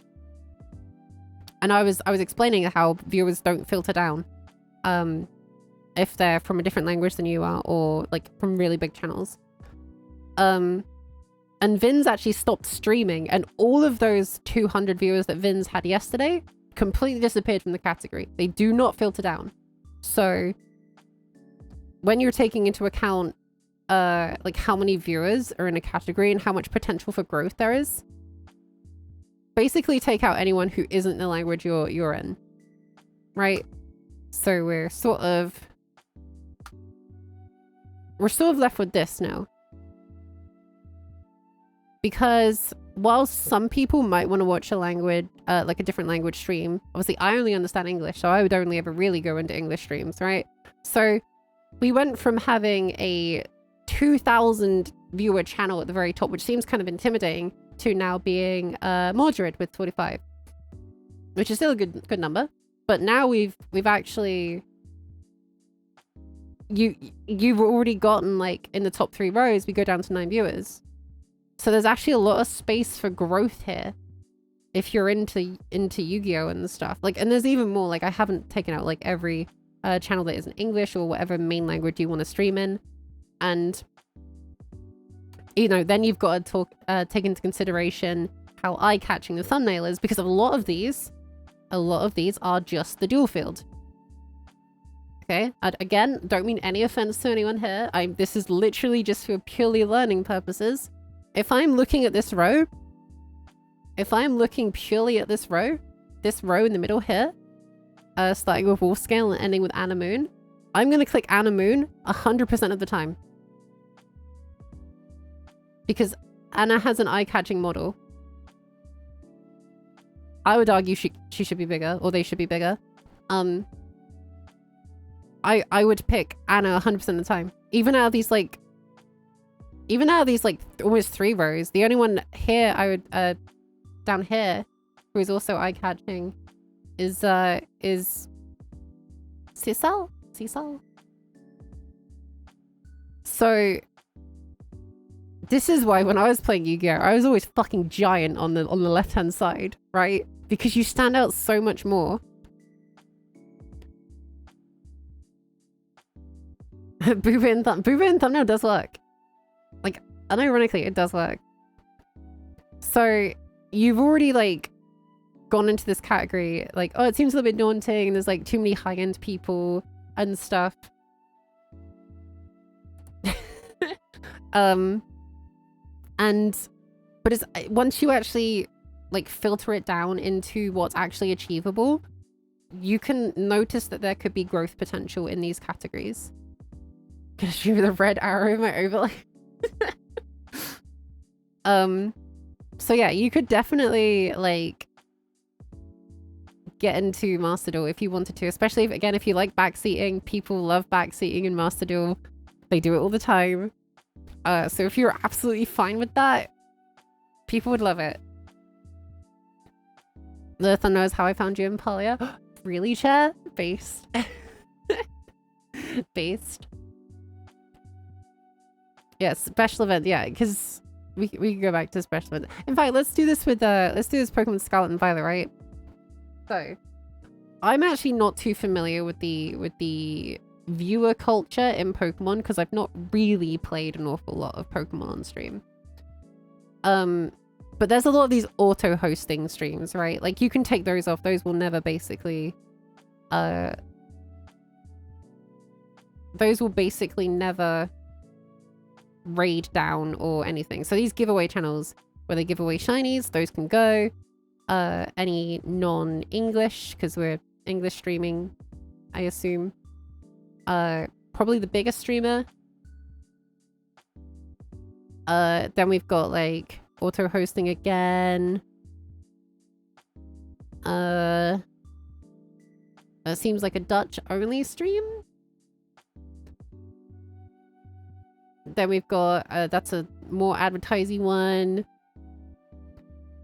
And I was explaining how viewers don't filter down if they're from a different language than you are, or like from really big channels. And Vin's actually stopped streaming, and all of those 200 viewers that Vin's had yesterday completely disappeared from the category. They do not filter down. So when you're taking into account like how many viewers are in a category and how much potential for growth there is, basically take out anyone who isn't the language you're in, right? So we're sort of left with this now. Because while some people might want to watch a language, like a different language stream, obviously I only understand English, so I would only ever really go into English streams, right? So we went from having a 2,000 viewer channel at the very top, which seems kind of intimidating, to now being Mordred with 45, which is still a good number. But now we've actually, you've already gotten like in the top 3 rows, we go down to 9 viewers. So there's actually a lot of space for growth here if you're into Yu-Gi-Oh and stuff. Like, and there's even more. Like, I haven't taken out like every channel that isn't English or whatever main language you want to stream in. And you know, then you've got to take into consideration how eye-catching the thumbnail is, because a lot of these are just the dual field. Okay, again, don't mean any offense to anyone here. This is literally just for purely learning purposes. If I'm looking at this row, if I'm looking purely at this row in the middle here, starting with Wolf Scale and ending with Anna Moon, I'm gonna click Anna Moon 100% of the time. Because Anna has an eye-catching model. I would argue she should be bigger, or they should be bigger. I would pick Anna 100% of the time. Even out of these like almost 3 rows, the only one here I would down here who is also eye-catching is Cecil. So this is why when I was playing Yu-Gi-Oh, I was always fucking giant on the left-hand side, right? Because you stand out so much more. Booba and thumbnail does work. Like, unironically, it does work. So you've already like gone into this category like, oh, it seems a little bit daunting. There's like too many high-end people and stuff. But it's once you actually like filter it down into what's actually achievable, you can notice that there could be growth potential in these categories. Gonna shoot with a red arrow in my overlay. So yeah, you could definitely like get into Master Duel if you wanted to, especially if, again, if you like backseating. People love backseating in Master Duel. They do it all the time. So if you're absolutely fine with that, people would love it. Lurthon knows how I found you in Palia. Really, Chair? Based. Based. Yeah, special event. Yeah, because we can go back to special event. In fact, let's do this with Pokemon Scarlet and Violet, right? So, I'm actually not too familiar with the viewer culture in Pokemon because I've not really played an awful lot of Pokemon on stream. But there's a lot of these auto-hosting streams, right? Like, you can take those off. Those will never basically never raid down or anything. So these giveaway channels where they give away shinies, those can go. Any non-English, because we're English streaming, I assume. Probably the biggest streamer. Then we've got like auto-hosting again. It seems like a Dutch only stream. Then we've got that's a more advertising one.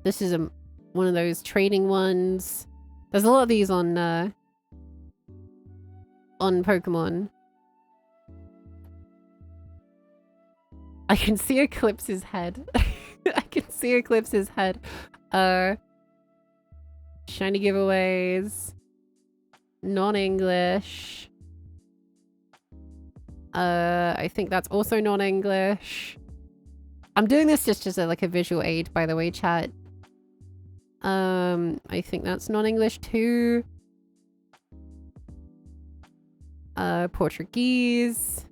This is one of those trading ones. There's a lot of these on Pokemon. I can see Eclipse's head. I can see Eclipse's head. Shiny giveaways. Non-English. I think that's also non-English. I'm doing this just as like a visual aid, by the way, chat. I think that's non-English too. Portuguese.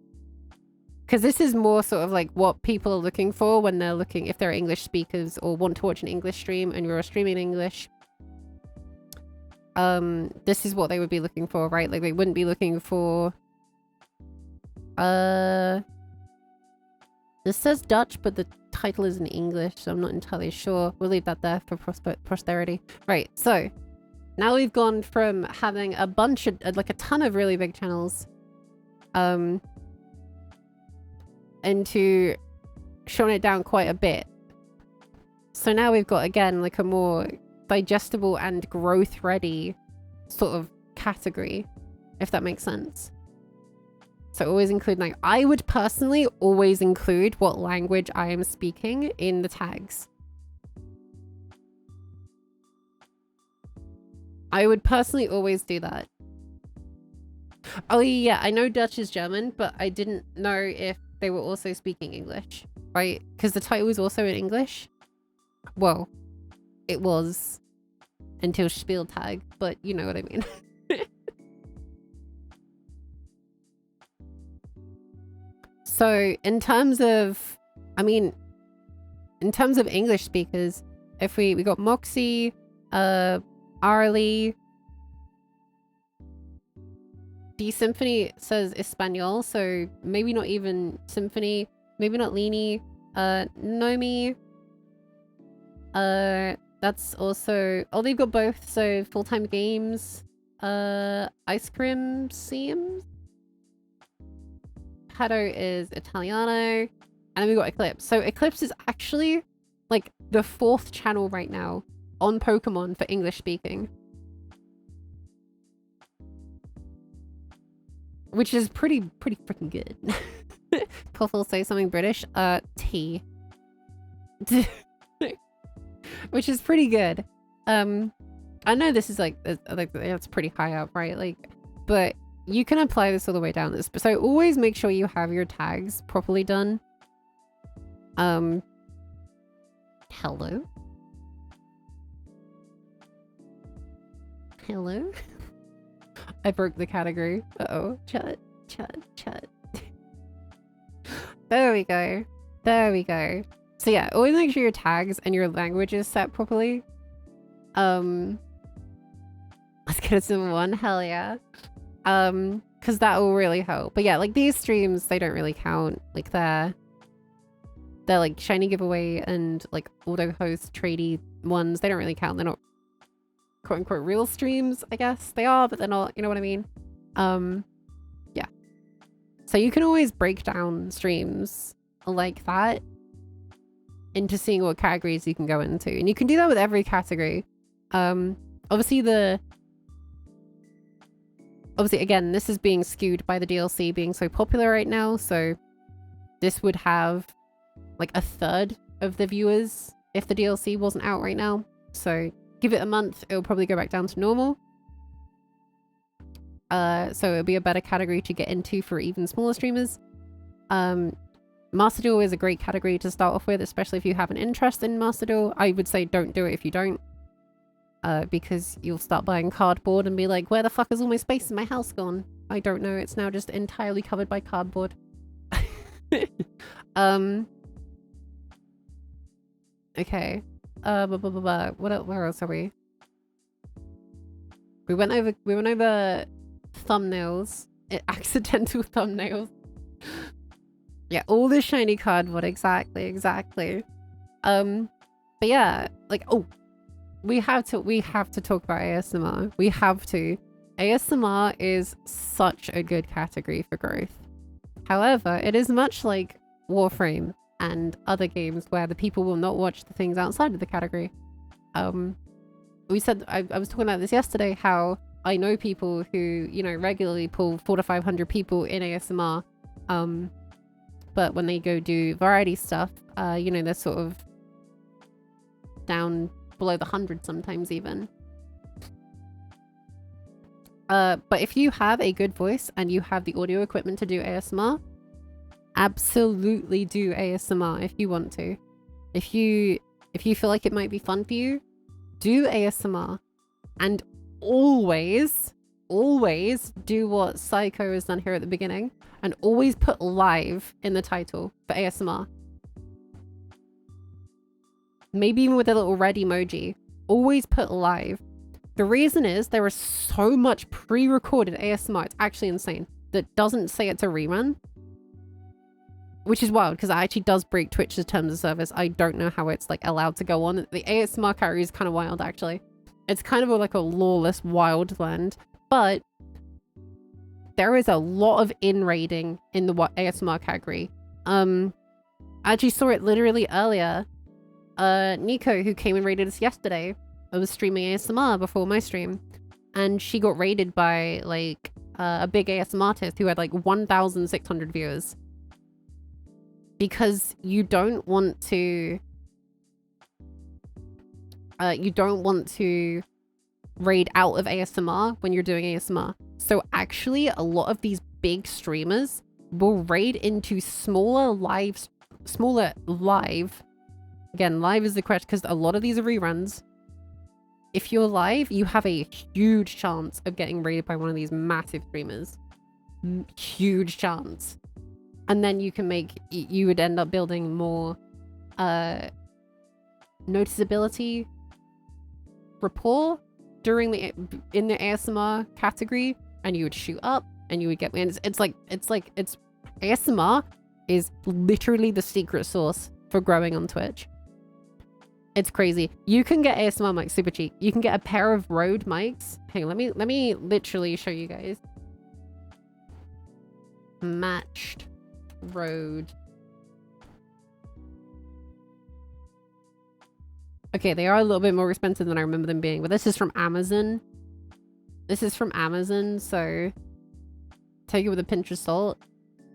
Because this is more sort of like what people are looking for when they're looking, if they're English speakers or want to watch an English stream and you're streaming in English. This is what they would be looking for, right? Like they wouldn't be looking for... This says Dutch, but the title is in English, so I'm not entirely sure. We'll leave that there for posterity. Right, so now we've gone from having a bunch of, like a ton of really big channels, into showing it down quite a bit. So now we've got, again, like a more digestible and growth ready sort of category, if that makes sense. So always include, like, I would personally always include what language I am speaking in the tags. I would personally always do that. Oh yeah, I know Dutch is German, but I didn't know if they were also speaking English, right? Because the title was also in English. Well, it was until Spieltag, but you know what I mean. So in terms of, I mean, in terms of English speakers, if we got Moxie, Arlie, D Symphony says Espanol, so maybe not even Symphony, maybe not Lini. Nomi. That's also... Oh, they've got both, so full-time games. Ice Cream Seams. Pato is Italiano. And then we got Eclipse. So Eclipse is actually like the 4th channel right now on Pokemon for English speaking. Which is pretty freaking good. Puffle say something British. Tea. Which is pretty good. I know this is like that's pretty high up, right? Like, but you can apply this all the way down this. So always make sure you have your tags properly done. Hello? Hello? I broke the category. Uh-oh. Chat. There we go. There we go. So yeah, always make sure your tags and your language is set properly. Let's get it to 1. Hell yeah. Because that will really help. But yeah, like these streams, they don't really count. Like they're like shiny giveaway and like auto host tradey ones. They don't really count. They're not quote unquote real streams, I guess. They are, but they're not, you know what I mean? Yeah. So you can always break down streams like that into seeing what categories you can go into. And you can do that with every category. Obviously again, this is being skewed by the DLC being so popular right now, so this would have like 1/3 of the viewers if the DLC wasn't out right now. So give it a month, it'll probably go back down to normal. So it'll be a better category to get into for even smaller streamers. Master Duel is a great category to start off with, especially if you have an interest in Master Duel. I would say don't do it if you don't. Because you'll start buying cardboard and be like, where the fuck is all my space in my house gone? I don't know, it's now just entirely covered by cardboard. Okay. Where else are we? We went over thumbnails. Accidental thumbnails. Yeah, all the shiny cardboard, exactly. But yeah, like, oh, we have to talk about ASMR. We have to. ASMR is such a good category for growth. However, it is much like Warframe and other games where the people will not watch the things outside of the category. We said, I was talking about this yesterday, how I know people who, you know, regularly pull 400 to 500 people in ASMR. But when they go do variety stuff, you know, they're sort of down below the 100 sometimes even. But if you have a good voice and you have the audio equipment to do ASMR, absolutely do ASMR if you want to. If you feel like it might be fun for you, do ASMR. And always do what Psycho has done here at the beginning, and always put live in the title for ASMR. Maybe even with a little red emoji. Always put live. The reason is there is so much pre-recorded ASMR, it's actually insane, that doesn't say it's a rerun. Which is wild, because it actually does break Twitch's terms of service. I don't know how it's like allowed to go on. The ASMR category is kind of wild, actually. It's kind of like a lawless wild land. But there is a lot of in-raiding in the ASMR category. I actually saw it literally earlier. Nico, who came and raided us yesterday, I was streaming ASMR before my stream, and she got raided by like a big ASMR artist who had like 1,600 viewers. Because you don't want to raid out of ASMR when you're doing ASMR. So actually a lot of these big streamers will raid into smaller live. Again, live is the question because a lot of these are reruns. If you're live, you have a huge chance of getting raided by one of these massive streamers. Huge chance. And then you would end up building more noticeability rapport in the ASMR category, and you would shoot up, and you would get me. And it's ASMR is literally the secret sauce for growing on Twitch. It's crazy. You can get ASMR mics super cheap. You can get a pair of Rode mics. Hang on, let me literally show you guys. Matched Rode. Okay, they are a little bit more expensive than I remember them being, but this is from Amazon. This is from Amazon, so take it with a pinch of salt.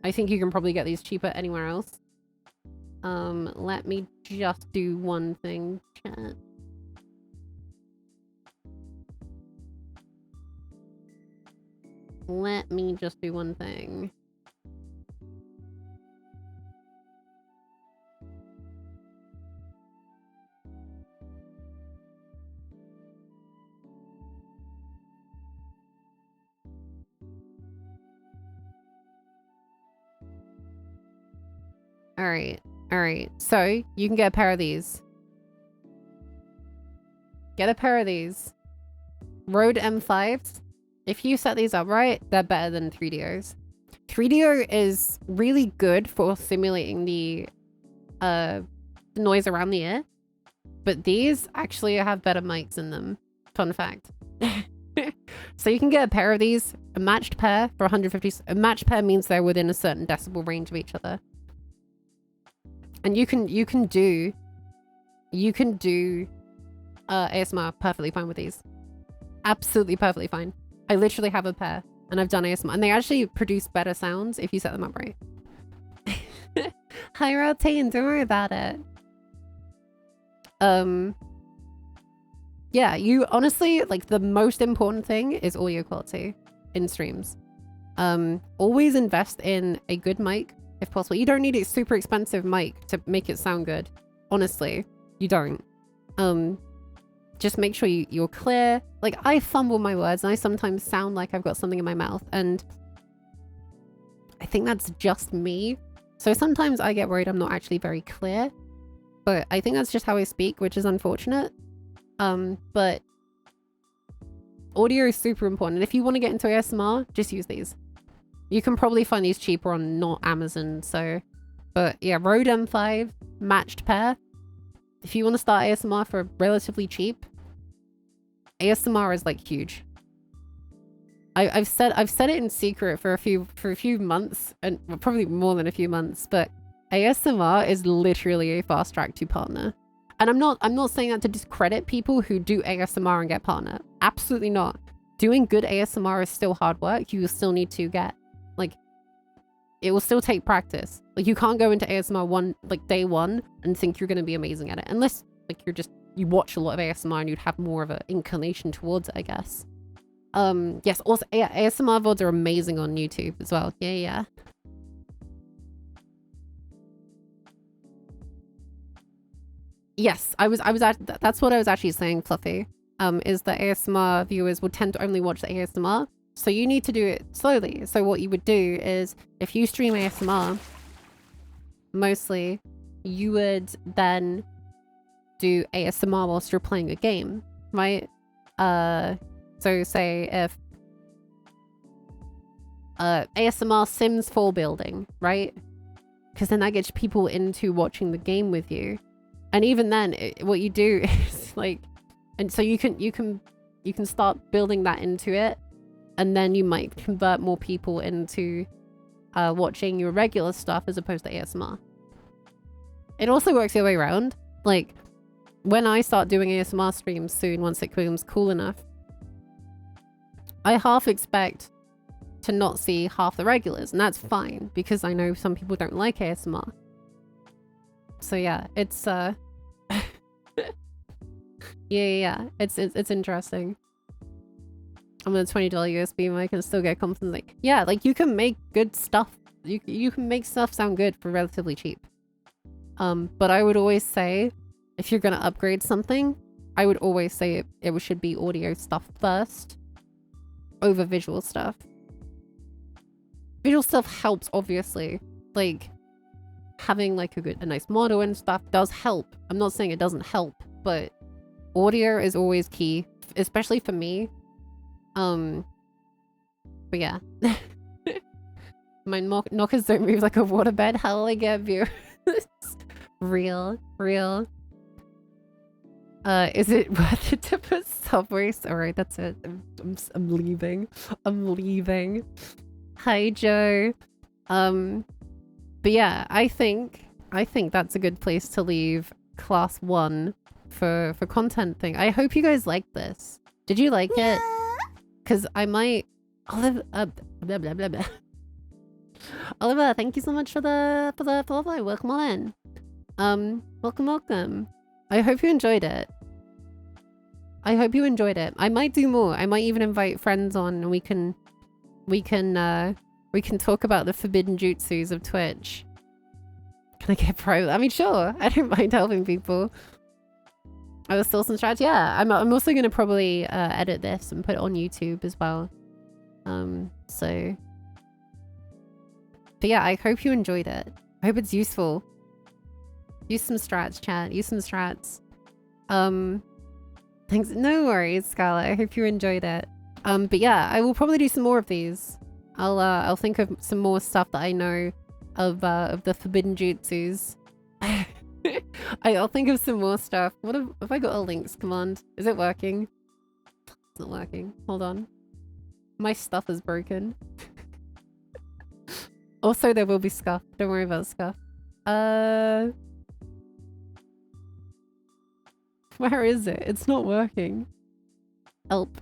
I think you can probably get these cheaper anywhere else. Let me just do one thing, chat. Let me just do one thing. All right. So you can get a pair of these. Get a pair of these. Rode M5s. If you set these up right, they're better than 3DOs. 3DO is really good for simulating the noise around the ear, but these actually have better mics in them. Fun fact. So you can get a pair of these, a matched pair for 150. A matched pair means they're within a certain decibel range of each other. And you can do ASMR perfectly fine with these. Absolutely perfectly fine. I literally have a pair and I've done ASMR and they actually produce better sounds if you set them up right. Hi Routine, don't worry about it. Yeah, you honestly, like, the most important thing is audio quality in streams. Always invest in a good mic if possible. You don't need a super expensive mic to make it sound good. Honestly, you don't. Just make sure you're clear. Like, I fumble my words and I sometimes sound like I've got something in my mouth, and I think that's just me. So sometimes I get worried I'm not actually very clear, but I think that's just how I speak, which is unfortunate. But audio is super important. And if you want to get into ASMR, just use these. You can probably find these cheaper on not Amazon, so... But yeah, Rode M5, matched pair. If you want to start ASMR for relatively cheap, ASMR is, like, huge. I've said it in secret for a few months, and well, probably more than a few months, but ASMR is literally a fast track to partner. And I'm not saying that to discredit people who do ASMR and get partner. Absolutely not. Doing good ASMR is still hard work. You will still need to get, like, it will still take practice. Like, you can't go into ASMR day one and think you're going to be amazing at it. Unless, like, you watch a lot of ASMR and you'd have more of an inclination towards it, I guess. Yes, also, yeah, ASMR VODs are amazing on YouTube as well. Yeah. Yes, that's what I was actually saying, Fluffy. Is that ASMR viewers would tend to only watch the ASMR. So you need to do it slowly. So what you would do is, if you stream ASMR, mostly, you would then do ASMR whilst you're playing a game, right? So say if ASMR Sims 4 building, right? Because then that gets people into watching the game with you. And even then, what you do is, like, and so you can start building that into it, and then you might convert more people into watching your regular stuff as opposed to ASMR. It also works the other way around. Like, when I start doing ASMR streams soon, once it becomes cool enough, I half expect to not see half the regulars, and that's fine because I know some people don't like ASMR. So yeah, it's yeah, it's interesting. I'm on a $20 USB mic and still get confidence. Like, yeah, like, you can make good stuff. You can make stuff sound good for relatively cheap. But I would always say, if you're gonna upgrade something, I would always say it should be audio stuff first over visual stuff. Visual stuff helps, obviously. Like, having, like, a nice model and stuff does help. I'm not saying it doesn't help, but audio is always key, especially for me. But yeah. My knockers don't move like a waterbed. How will I get viewers? Real. Is it worth it to put subways? Alright, that's it. I'm leaving. I'm leaving. Hi, Joe. But yeah, I think that's a good place to leave class 1 for content thing. I hope you guys liked this. Did you like it? Because I might... Oliver, blah, blah, blah, blah. Oliver, thank you so much for the follow. Welcome on in. Welcome. I hope you enjoyed it. I might do more. I might even invite friends on and we can talk about the forbidden jutsus of Twitch. Can I get pro? I mean, sure. I don't mind helping people. I was still some strategy. Yeah, I'm also going to probably edit this and put it on YouTube as well. So... But yeah, I hope you enjoyed it. I hope it's useful. Use some strats, chat. Use some strats. Thanks. No worries, Scarlett. I hope you enjoyed it. But yeah, I will probably do some more of these. I'll think of some more stuff that I know of the forbidden jutsus. I'll think of some more stuff. What have I got a links command? Is it working? It's not working. Hold on. My stuff is broken. Also, there will be scuff. Don't worry about scuff. Where is it? It's not working. Help.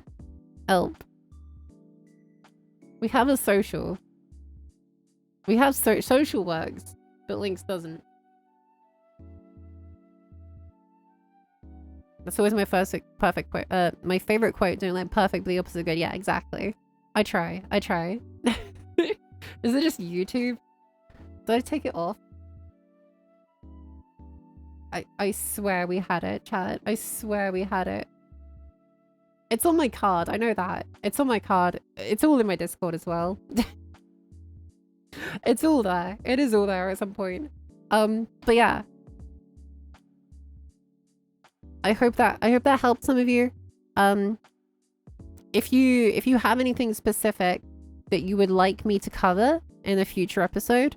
We have a social. We have social works, but links doesn't. That's always my perfect quote. My favorite quote, don't let perfect be the opposite of good. Yeah, exactly. I try. Is it just YouTube? Did I take it off? I swear we had it, chat. I swear we had it. It's on my card. I know that. It's on my card. It's all in my Discord as well. It's all there. It is all there at some point. But yeah. I hope that helped some of you. If you have anything specific that you would like me to cover in a future episode,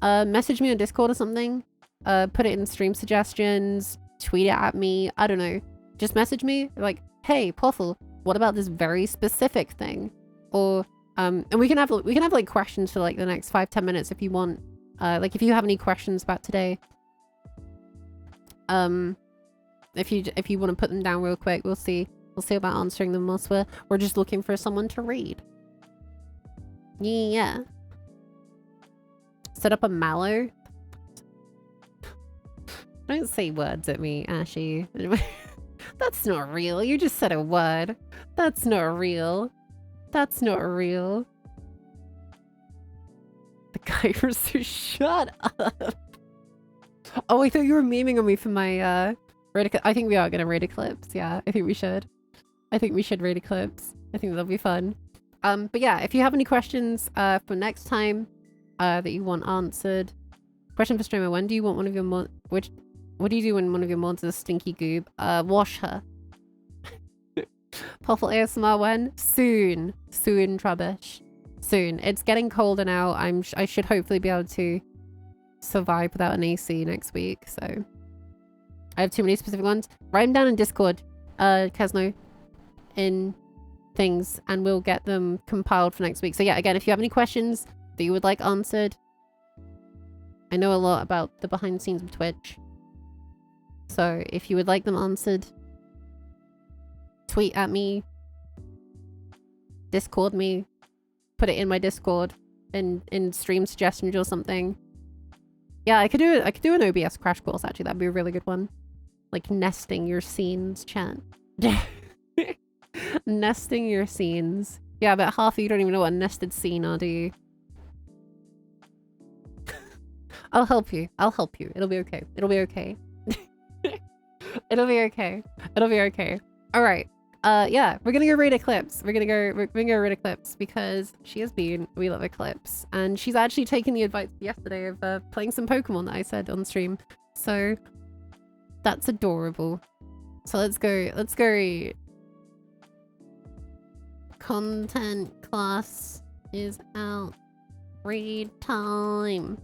message me on Discord or something. Put it in stream suggestions, tweet it at me. I don't know. Just message me like, hey, Poffle, what about this very specific thing? Or and we can have like questions for like the next 5-10 minutes if you want. Like if you have any questions about today. If you want to put them down real quick, we'll see about answering them whilst we're just looking for someone to read. Yeah. Set up a mallow. Don't say words at me, Ashy. That's not real. You just said a word. That's not real. That's not real. The guy from so shut up. Oh, I thought you were memeing on me for my raid. I think we are gonna raid Eclipse. Yeah, I think we should. I think we should raid Eclipse. I think that'll be fun. But yeah, if you have any questions for next time that you want answered. Question for streamer: when do you want one of your what do you do when one of your mods is a stinky goob? Wash her. Poffle ASMR when? Soon. Soon, Trubbish. Soon. It's getting colder now. I should hopefully be able to survive without an AC next week, so. I have too many specific ones. Write them down in Discord, Kesno, in things, and we'll get them compiled for next week. So yeah, again, if you have any questions that you would like answered, I know a lot about the behind the scenes of Twitch. So if you would like them answered, tweet at me, Discord me, put it in my Discord in stream suggestions or something. Yeah, I could do an OBS crash course actually. That'd be a really good one. Like nesting your scenes, chat. Nesting your scenes. Yeah, but half of you don't even know what a nested scene are, do you? I'll help you. I'll help you. It'll be okay. It'll be okay. It'll be okay. It'll be okay. All right. Yeah, we're gonna go raid Eclipse. We're gonna go raid Eclipse because she has been. We love Eclipse, and she's actually taken the advice yesterday of playing some Pokemon that I said on stream. So that's adorable. So let's go. Let's go raid. Content class is out. Read time.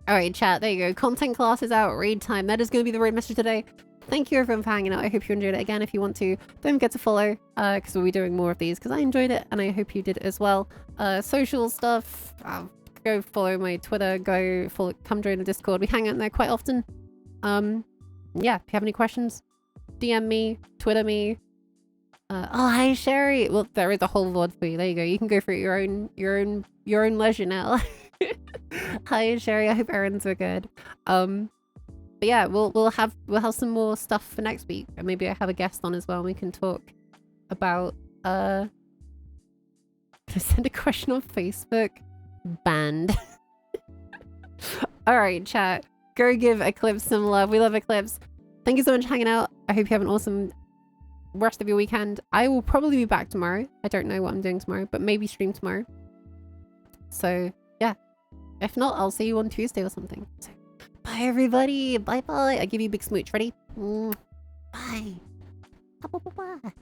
Alright, chat, there you go. Content class is out, read time. That is going to be the raid message today. Thank you everyone for hanging out. I hope you enjoyed it. Again, if you want to, don't forget to follow, because we'll be doing more of these, because I enjoyed it, and I hope you did as well. Social stuff, go follow my Twitter, come join the Discord. We hang out in there quite often. Yeah, if you have any questions, DM me, Twitter me. Oh, hi Sherry! Well, there is a whole VOD for you. There you go. You can go for your own leisure now. Hi Sherry, I hope errands were good. But yeah, we'll have some more stuff for next week, and maybe I have a guest on as well. And we can talk about send a question on Facebook. Banned. All right, chat. Go give Eclipse some love. We love Eclipse. Thank you so much for hanging out. I hope you have an awesome rest of your weekend. I will probably be back tomorrow. I don't know what I'm doing tomorrow, but maybe stream tomorrow. So yeah, if not, I'll see you on Tuesday or something. So bye everybody. Bye bye. I give you a big smooch. Ready? Bye. Bye.